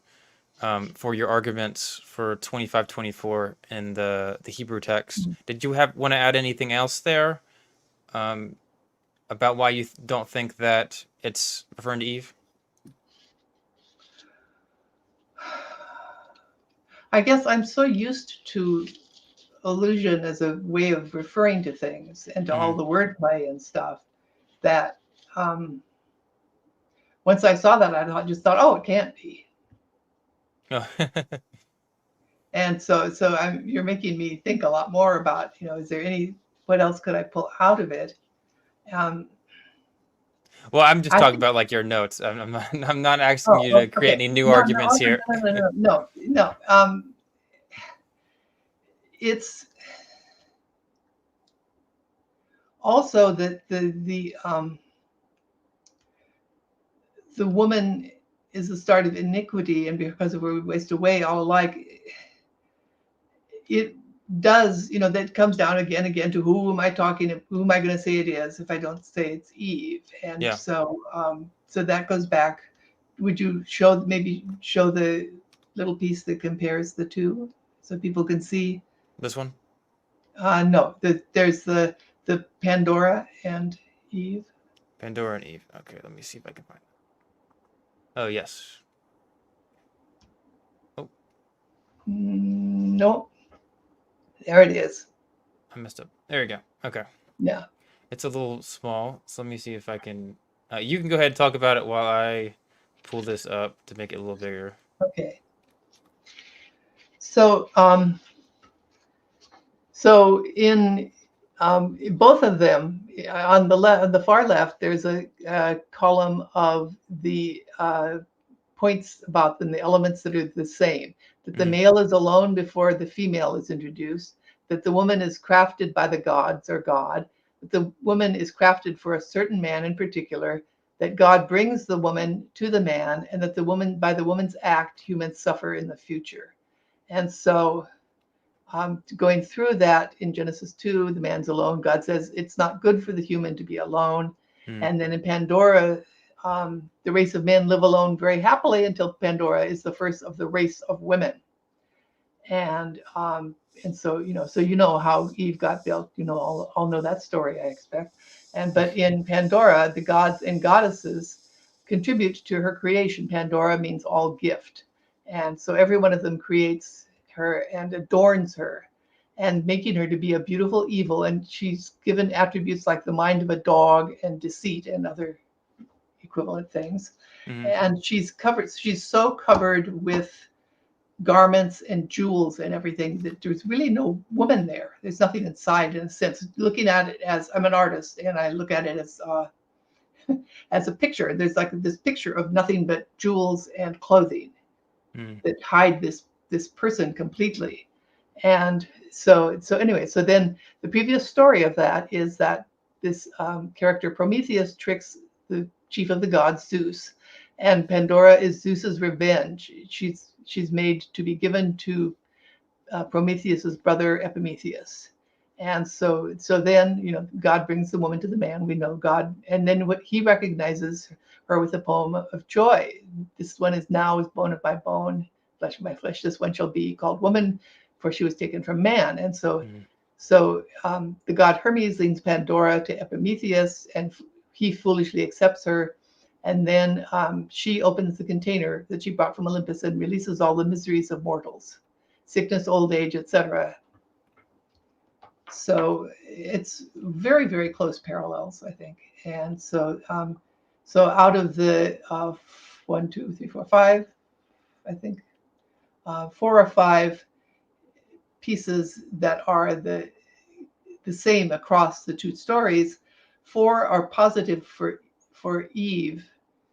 your arguments for 2524 in the Hebrew text. Did you have want to add anything else there um, about why you don't think that it's referring to Eve? I guess I'm so used to allusion as a way of referring to things and to all Mm-hmm. the wordplay and stuff that um, once I saw that, just thought, oh, it can't be. Oh. And so you're making me think a lot more about, is there what else could I pull out of it? Um, Well, I'm just I talking think, about like your notes. I'm not asking oh, you to create okay. any new No, arguments no, no, here. no, no, no, no, no. It's also that the woman is the start of iniquity, and because of where we waste away all alike, it does, that comes down again to who am I talking to, who am I going to say it is if I don't say it's Eve? And Yeah, so that goes back. Would you maybe show the little piece that compares the two so people can see? this one, No, there's the Pandora and Eve. Pandora and Eve. Okay, let me see if I can find it. Oh yes. Oh, No, there it is. I messed up. There you go. Okay, Yeah. it's a little small, so let me see if I can. You can go ahead and talk about it while I pull this up to make it a little bigger. Okay. So in both of them, on the far left, there's a column of the points about them, the elements that are the same. That the Mm, male is alone before the female is introduced. That the woman is crafted by the gods or God. That the woman is crafted for a certain man in particular. That God brings the woman to the man, and that by the woman's act, humans suffer in the future. And so going through that in Genesis 2, the man's alone. God says it's not good for the human to be alone. mm, And then in Pandora, the race of men live alone very happily until Pandora is the first of the race of women. And so how Eve got built. All know that story, I expect. But in Pandora, the gods and goddesses contribute to her creation. Pandora means all gift, and so every one of them creates her and adorns her, and making her to be a beautiful evil. And she's given attributes like the mind of a dog and deceit and other equivalent things. mm, And she's so covered with garments and jewels and everything that there's really no woman there. There's nothing inside, in a sense. Looking at it, as I'm an artist and I look at it as a picture, there's like this picture of nothing but jewels and clothing mm, that hide this person completely. And so anyway, so then the previous story of that is that this character Prometheus tricks the chief of the gods, Zeus, and Pandora is Zeus's revenge. She's made to be given to Prometheus's brother Epimetheus. And so then, God brings the woman to the man. We know God, and then what he recognizes her with a poem of joy. This one is now is bone of my bone, flesh of my flesh. This one shall be called woman, for she was taken from man. And mm, the god Hermes leads Pandora to Epimetheus, and he foolishly accepts her. And then she opens the container that she brought from Olympus and releases all the miseries of mortals, sickness, old age, etc. So it's very, very close parallels, I think. And so out of the one, two, three, four, five, I think, 4 or 5 pieces that are the same across the 2 stories. 4 are positive for Eve,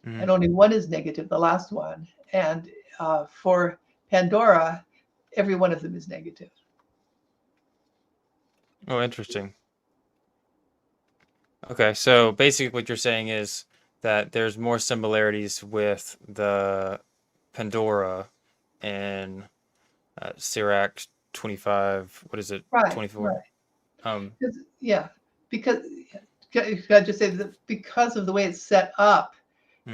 and only 1 is negative, the last one. And for Pandora, every one of them is negative. Oh, interesting. Okay, so basically what you're saying is that there's more similarities with the Pandora and Sirach 25, what is it, Right, 24? right. Yeah, because can I just say that because of the way it's set up,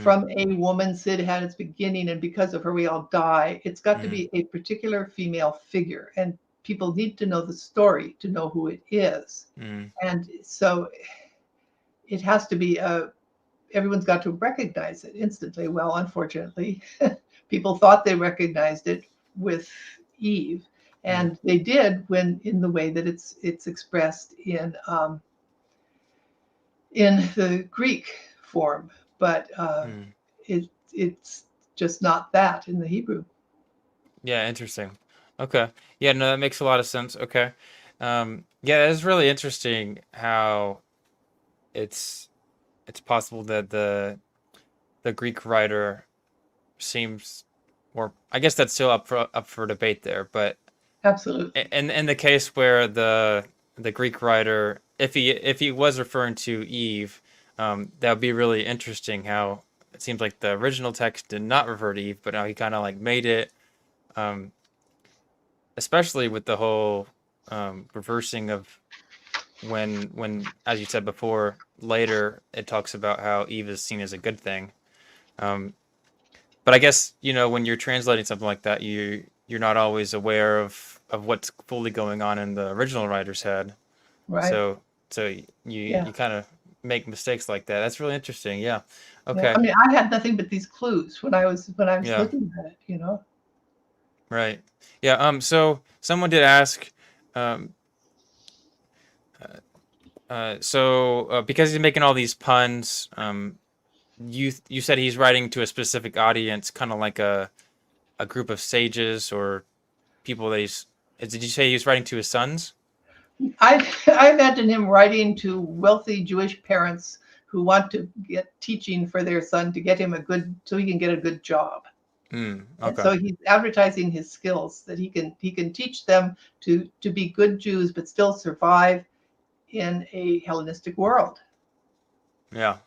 from a woman, Sid had its beginning, and because of her, we all die. It's got to be a particular female figure, and people need to know the story to know who it is. And so it has to be everyone's got to recognize it instantly. Well, unfortunately, people thought they recognized it with Eve, and they did when in the way that it's expressed in the Greek form, but it's just not that in the Hebrew. Yeah, interesting. Okay. Yeah, no, that makes a lot of sense. Okay. Yeah, it's really interesting how it's possible that the Greek writer seems, or I guess that's still up for debate there, but Absolutely. in the case where the Greek writer, if he was referring to Eve, that would be really interesting how it seems like the original text did not refer to Eve, but now he kind of like made it, especially with the whole reversing of when, as you said before, later it talks about how Eve is seen as a good thing. But I guess, when you're translating something like that, you're not always aware of what's fully going on in the original writer's head. Right. So you kind of make mistakes like that. That's really interesting. Yeah. Yeah. Okay. I mean, I had nothing but these clues when I was Yeah. looking at it. Right. Yeah. So someone did ask, um, because he's making all these puns, you said he's writing to a specific audience, kind of like a group of sages or people that did you say he was writing to his sons? I imagine him writing to wealthy Jewish parents who want to get teaching for their son to get him so he can get a good job. And Okay. so he's advertising his skills that he can teach them to be good Jews but still survive in a Hellenistic world. Yeah.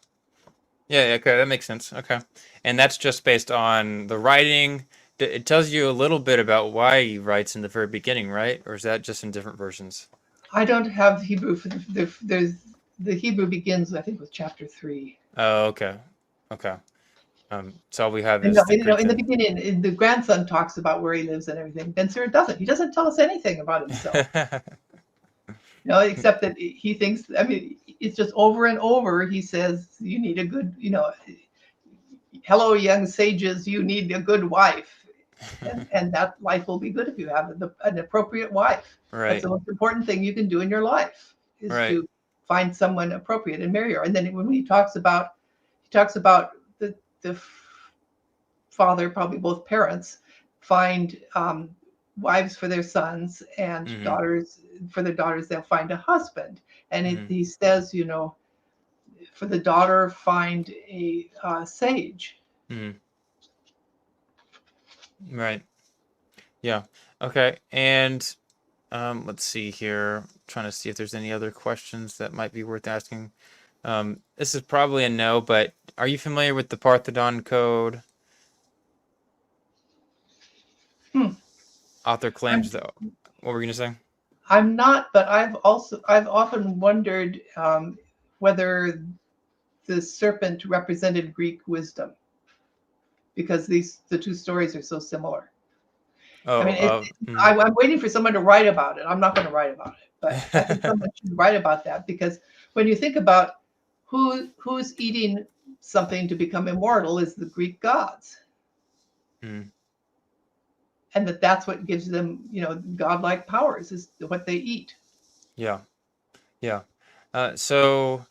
Yeah, okay, that makes sense. Okay. And that's just based on the writing. It tells you a little bit about why he writes in the very beginning, right? Or is that just in different versions? I don't have Hebrew for the Hebrew begins, I think, with chapter 3. Oh, okay. Okay. So all we have And is the in Greek the then. beginning, the grandson talks about where he lives and everything. Ben Sira doesn't. He doesn't tell us anything about himself. Except that he thinks. I mean, it's just over and over. He says, "You need a good, hello, young sages. You need a good wife, and that life will be good if you have an appropriate wife. That's Right. the most important thing you can do in your life is Right. to find someone appropriate and marry her." And then when he talks about the father, probably both parents, find wives for their sons and daughters for their daughters. They'll find a husband, and he says, for the daughter, find a sage. Right. Yeah. Okay. And let's see here. Trying to see if there's any other questions that might be worth asking. This is probably a no, but are you familiar with the Parthenon code? Author claims that. What were you gonna say? I'm not, but I've often wondered whether the serpent represented Greek wisdom, because the 2 stories are so similar. I mean, I'm waiting for someone to write about it. I'm not going to write about it, but I think someone should write about that, because when you think about who's eating something to become immortal is the Greek gods, and that's what gives them, godlike powers is what they eat. Yeah. Yeah. So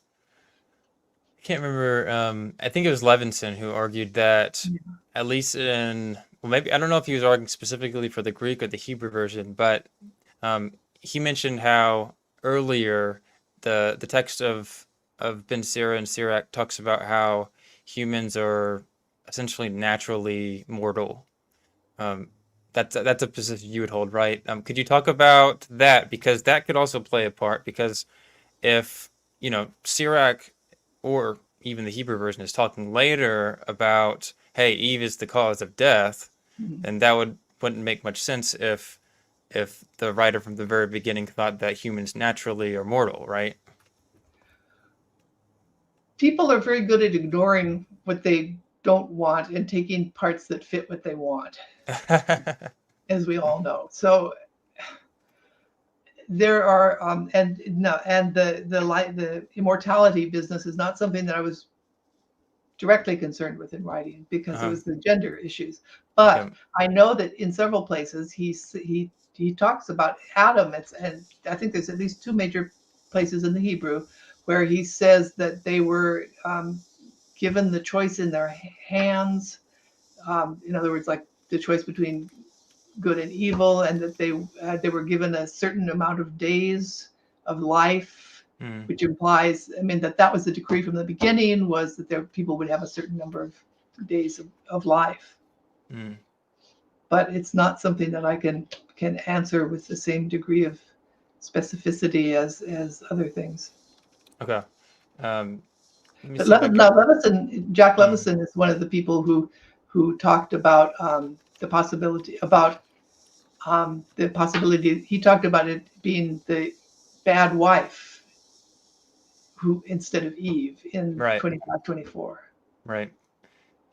can't remember. I think it was Levinson who argued that, Yeah. at least well, maybe I don't know if he was arguing specifically for the Greek or the Hebrew version, but he mentioned how earlier the text of Ben Sira and Sirach talks about how humans are essentially naturally mortal. Um, that's a position you would hold, right? Could you talk about that, because that could also play a part, because if Sirach or even the Hebrew version is talking later about, hey, Eve is the cause of death, Mhm. then that wouldn't make much sense if the writer from the very beginning thought that humans naturally are mortal, right? People are very good at ignoring what they don't want and taking parts that fit what they want, as we all know. So there are, and no, and the immortality business is not something that I was directly concerned with in writing because it uh-huh. was the gender issues. But Yeah. I know that in several places he talks about Adam. And I think there's at least two major places in the Hebrew where he says that they were given the choice in their hands. In other words, like the choice between good and evil, and that they were given a certain amount of days of life, Mm, which implies, I mean, that was the decree from the beginning, was that there people would have a certain number of days of life. mm. But it's not something that I can answer with the same degree of specificity as other things. Okay. Um, Let me But see if I could. Jack Mm, Levison is one of the people who talked about the possibility about the possibility. He talked about it being the bad wife who instead of Eve in right, 25-24. right.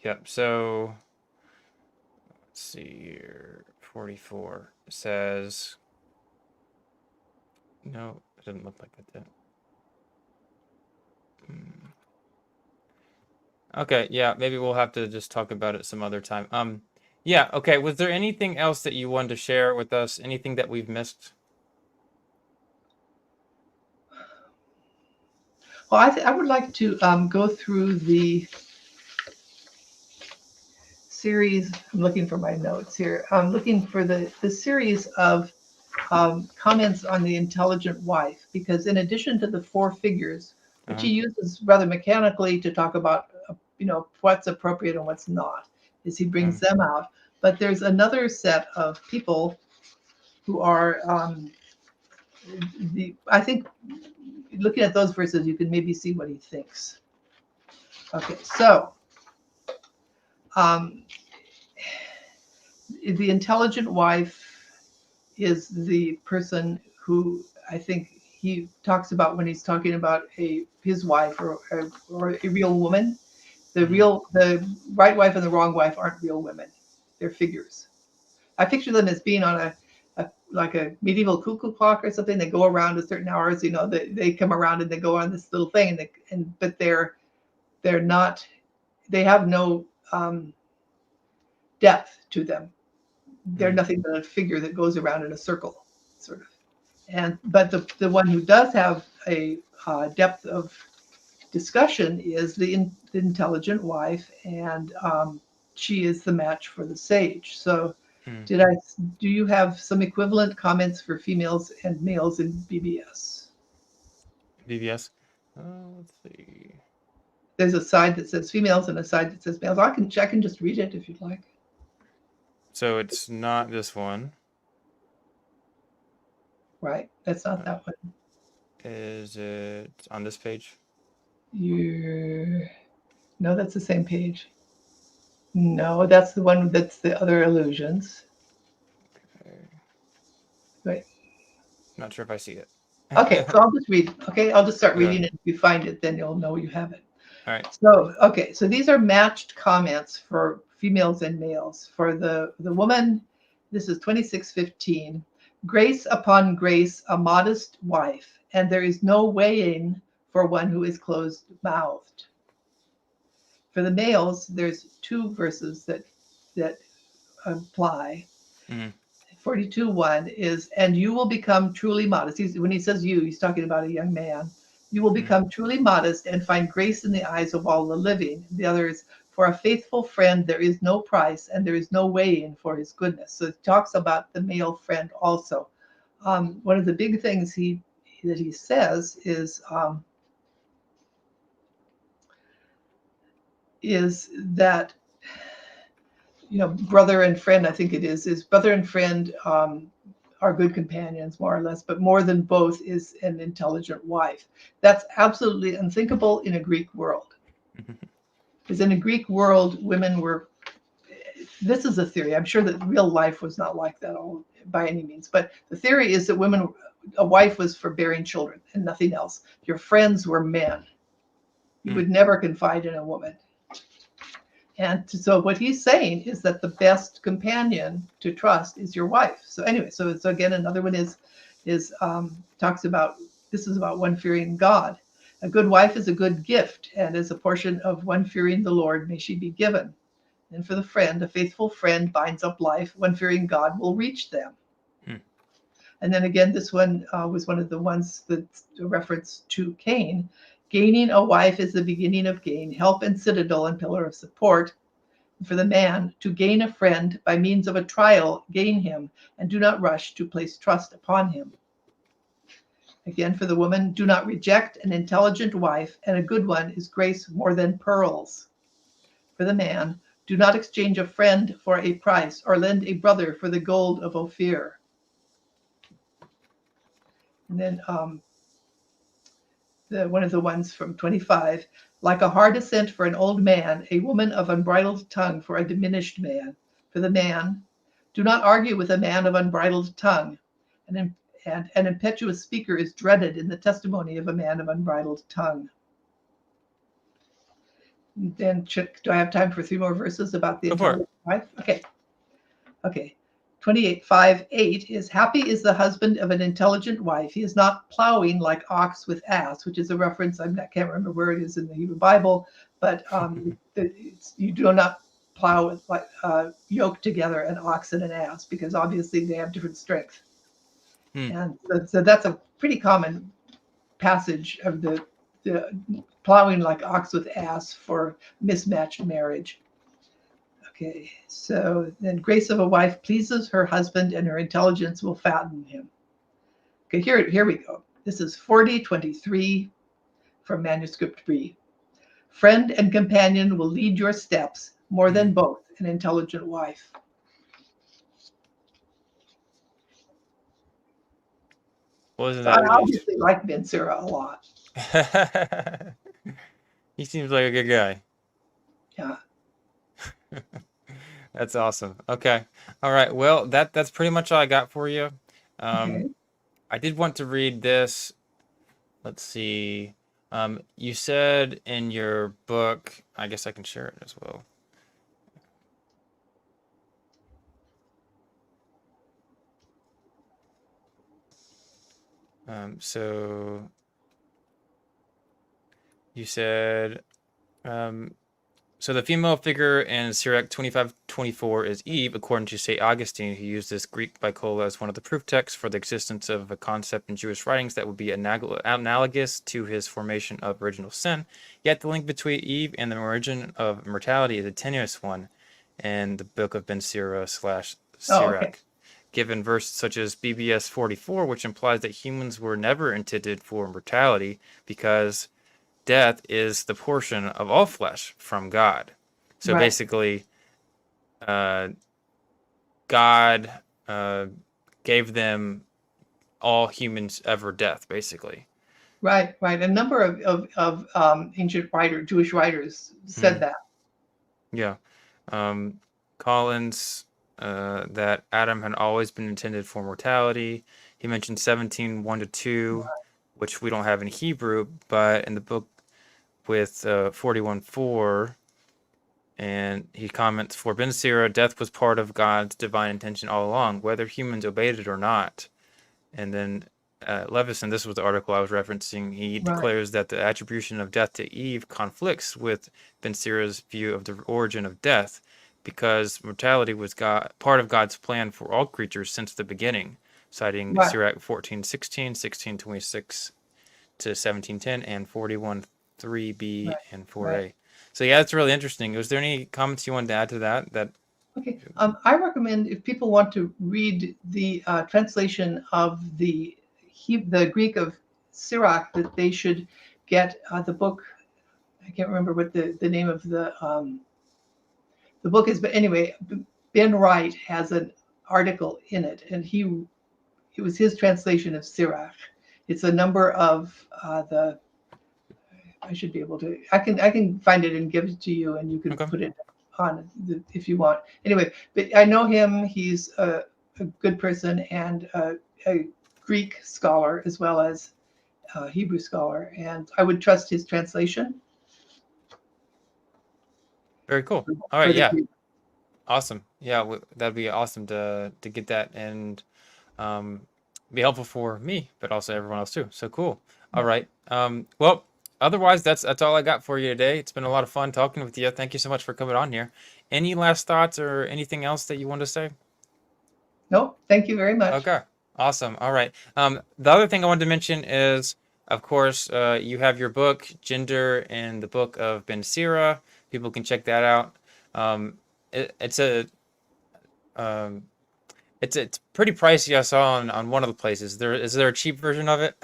Yep. So let's see here. 44 says, no, it doesn't look like that. Mm. Okay, yeah, maybe we'll have to just talk about it some other time. Yeah, okay. Was there anything else that you wanted to share with us? Anything that we've missed? Well, I would like to go through the series. I'm looking for my notes here. I'm looking for the series of comments on the intelligent wife, because in addition to the four figures, which Uh-huh. he uses rather mechanically to talk about, what's appropriate and what's not, is he brings Mm, them out. But there's another set of people who are, I think, looking at those verses, you can maybe see what he thinks. Okay, so um, the intelligent wife is the person who I think he talks about when he's talking about his wife or a real woman. mm, The right wife and the wrong wife aren't real women; they're figures. I picture them as being on a like a medieval cuckoo clock or something. They go around at certain hours. They come around and they go on this little thing, but they're not. They have no depth to them. They're mm, nothing but a figure that goes around in a circle, sort of. But the one who does have a depth of discussion is the intelligent wife, and she is the match for the sage. So, mm. did I? Do you have some equivalent comments for females and males in BBS? BBS. Let's see. There's a side that says females and a side that says males. I can just read it if you'd like. So it's not this one. Right, that's not Uh, that one. is it on this page? You No, that's the same page. No, that's the one that's the other illusions. Okay. Right. Not sure if I see it. Okay, so I'll just read. Okay, I'll just start Okay. reading it. If you find it, then you'll know you have it. All right. So, okay, so these are matched comments for females and males. For the woman, this is 26:15. Grace upon grace, a modest wife, and there is no weighing for one who is closed mouthed. For the males, there's two verses that apply. Mm, 42:1 is, and you will become truly modest. When he says you, he's talking about a young man. You will Mm. become truly modest and find grace in the eyes of all the living. The other is, for a faithful friend, there is no price and there is no weighing for his goodness. So it talks about the male friend also. One of the big things that he says is that, brother and friend, I think it is brother and friend are good companions, more or less, but more than both is an intelligent wife. That's absolutely unthinkable in a Greek world. Because in a Greek world, women were, this is a theory. I'm sure that real life was not like that all by any means, but the theory is that a wife was for bearing children and nothing else. Your friends were men. You would never confide in a woman. And so what he's saying is that the best companion to trust is your wife. So anyway, so again, another one is talks about, this is about one fearing God. A good wife is a good gift, and as a portion of one fearing the Lord may she be given. And for the friend, a faithful friend binds up life. One fearing God will reach them. Mm. And then again, this one was one of the ones that's a reference to Cain. Gaining a wife is the beginning of gain, help and citadel and pillar of support. For the man, to gain a friend by means of a trial, gain him, and do not rush to place trust upon him. Again, for the woman, do not reject an intelligent wife, and a good one is grace more than pearls. For the man, do not exchange a friend for a price, or lend a brother for the gold of Ophir. And then one of the ones from 25, like a hard assent for an old man, a woman of unbridled tongue for a diminished man. For the man, do not argue with a man of unbridled tongue. And an impetuous speaker is dreaded in the testimony of a man of unbridled tongue. Then do I have time for 3 more verses about the Go for it. intelligent wife? Okay. 28, 5, 8 is, happy is the husband of an intelligent wife. He is not plowing like ox with ass, which is a reference, I can't remember where it is in the Hebrew Bible, but you do not plow with yoke together an ox and an ass, because obviously they have different strength. And so that's a pretty common passage of the plowing like ox with ass for mismatched marriage. Okay, so then grace of a wife pleases her husband, and her intelligence will fatten him. Okay, here we go. This is 40:23 from Manuscript B. Friend and companion will lead your steps more than both an intelligent wife. What does So I that mean? obviously like Ben Sira a lot. He seems like a good guy. Yeah. That's awesome. Okay. All right. Well, that's pretty much all I got for you. Okay. I did want to read this. Let's see. You said in your book, I guess I can share it as well. So you said, so the female figure in Sirach 25:24 is Eve, according to St. Augustine, who used this Greek bicola as one of the proof texts for the existence of a concept in Jewish writings that would be analogous to his formation of original sin. Yet the link between Eve and the origin of mortality is a tenuous one in the Book of Ben Sira / Oh, okay. Sirach. Given verses such as BBS 44, which implies that humans were never intended for mortality because death is the portion of all flesh from God. So Right. basically, God gave them all humans ever death, basically. Right. A number of ancient Jewish writers said Mm, that. yeah. Collins, that Adam had always been intended for mortality. He mentioned 17:1-2, which we don't have in Hebrew, but in the book with 41:4, and he comments, for Ben Sira, death was part of God's divine intention all along, whether humans obeyed it or not. And then Levison, this was the article I was referencing, he Right. declares that the attribution of death to Eve conflicts with Ben Sira's view of the origin of death, because mortality was part of God's plan for all creatures since the beginning, citing Right. Sirach 14:16, 16:26, to 1710 and 41.3b Right. and 4a. Right. So yeah, that's really interesting. Was there any comments you wanted to add to that? Okay. I recommend if people want to read the translation of the Greek of Sirach, that they should get the book. I can't remember what the name of the book is, but anyway, Ben Wright has an article in it, and it was his translation of Sirach. It's a number of the. I should be able to. I can find it and give it to you, and you can Okay. put it on if you want. Anyway, but I know him. He's a good person and a Greek scholar as well as a Hebrew scholar, and I would trust his translation. Very cool. For, All for right, the yeah. Greek. Awesome. Yeah, that'd be awesome to get that and um, be helpful for me, but also everyone else too. So cool. All Yeah. right. Well, otherwise, that's all I got for you today. It's been a lot of fun talking with you. Thank you so much for coming on here. Any last thoughts or anything else that you want to say? No, thank you very much. Okay. Awesome. All right. The other thing I wanted to mention is, of course, you have your book, Gender, in the Book of Ben Sira. People can check that out. Um, it's a um, it's pretty pricey. I saw on one of the places. Is there a cheap version of it?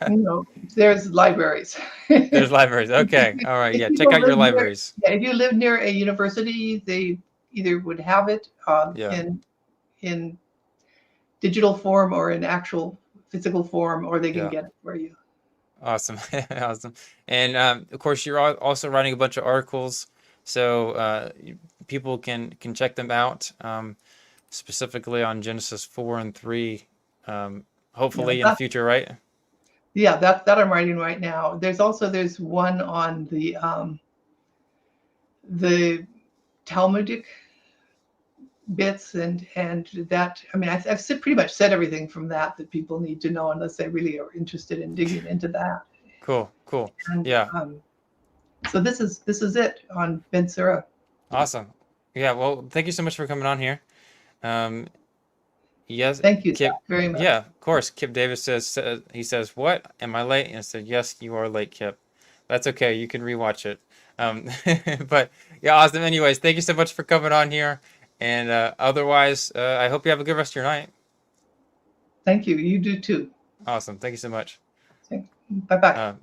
No, there's libraries. There's libraries. Okay. All right. If Yeah. Check people out your live near, libraries. yeah, if you live near a university, they either would have it Yeah. in digital form or in actual physical form, or they can Yeah. get it for you. Awesome. Awesome. And of course, you're also writing a bunch of articles, so people can check them out, specifically on Genesis 4 and 3, Yeah, hopefully in the future, right? that I'm writing right now. There's one on the Talmudic bits and that. I mean, I've pretty much said everything from that people need to know, unless they really are interested in digging into that. Cool. Cool. And Yeah. so this is it on Ben Sira. Awesome. Yeah. Well, thank you so much for coming on here. Um, yes, Thank you, Kip. Zach, very much. Yeah, of course. Kip Davis he says, "What? Am I late?" And I said, "Yes, you are late, Kip. That's okay. You can rewatch it." Um, but yeah, awesome. Anyways, thank you so much for coming on here. And otherwise, I hope you have a good rest of your night. Thank you. You do too. Awesome. Thank you so much. Bye bye.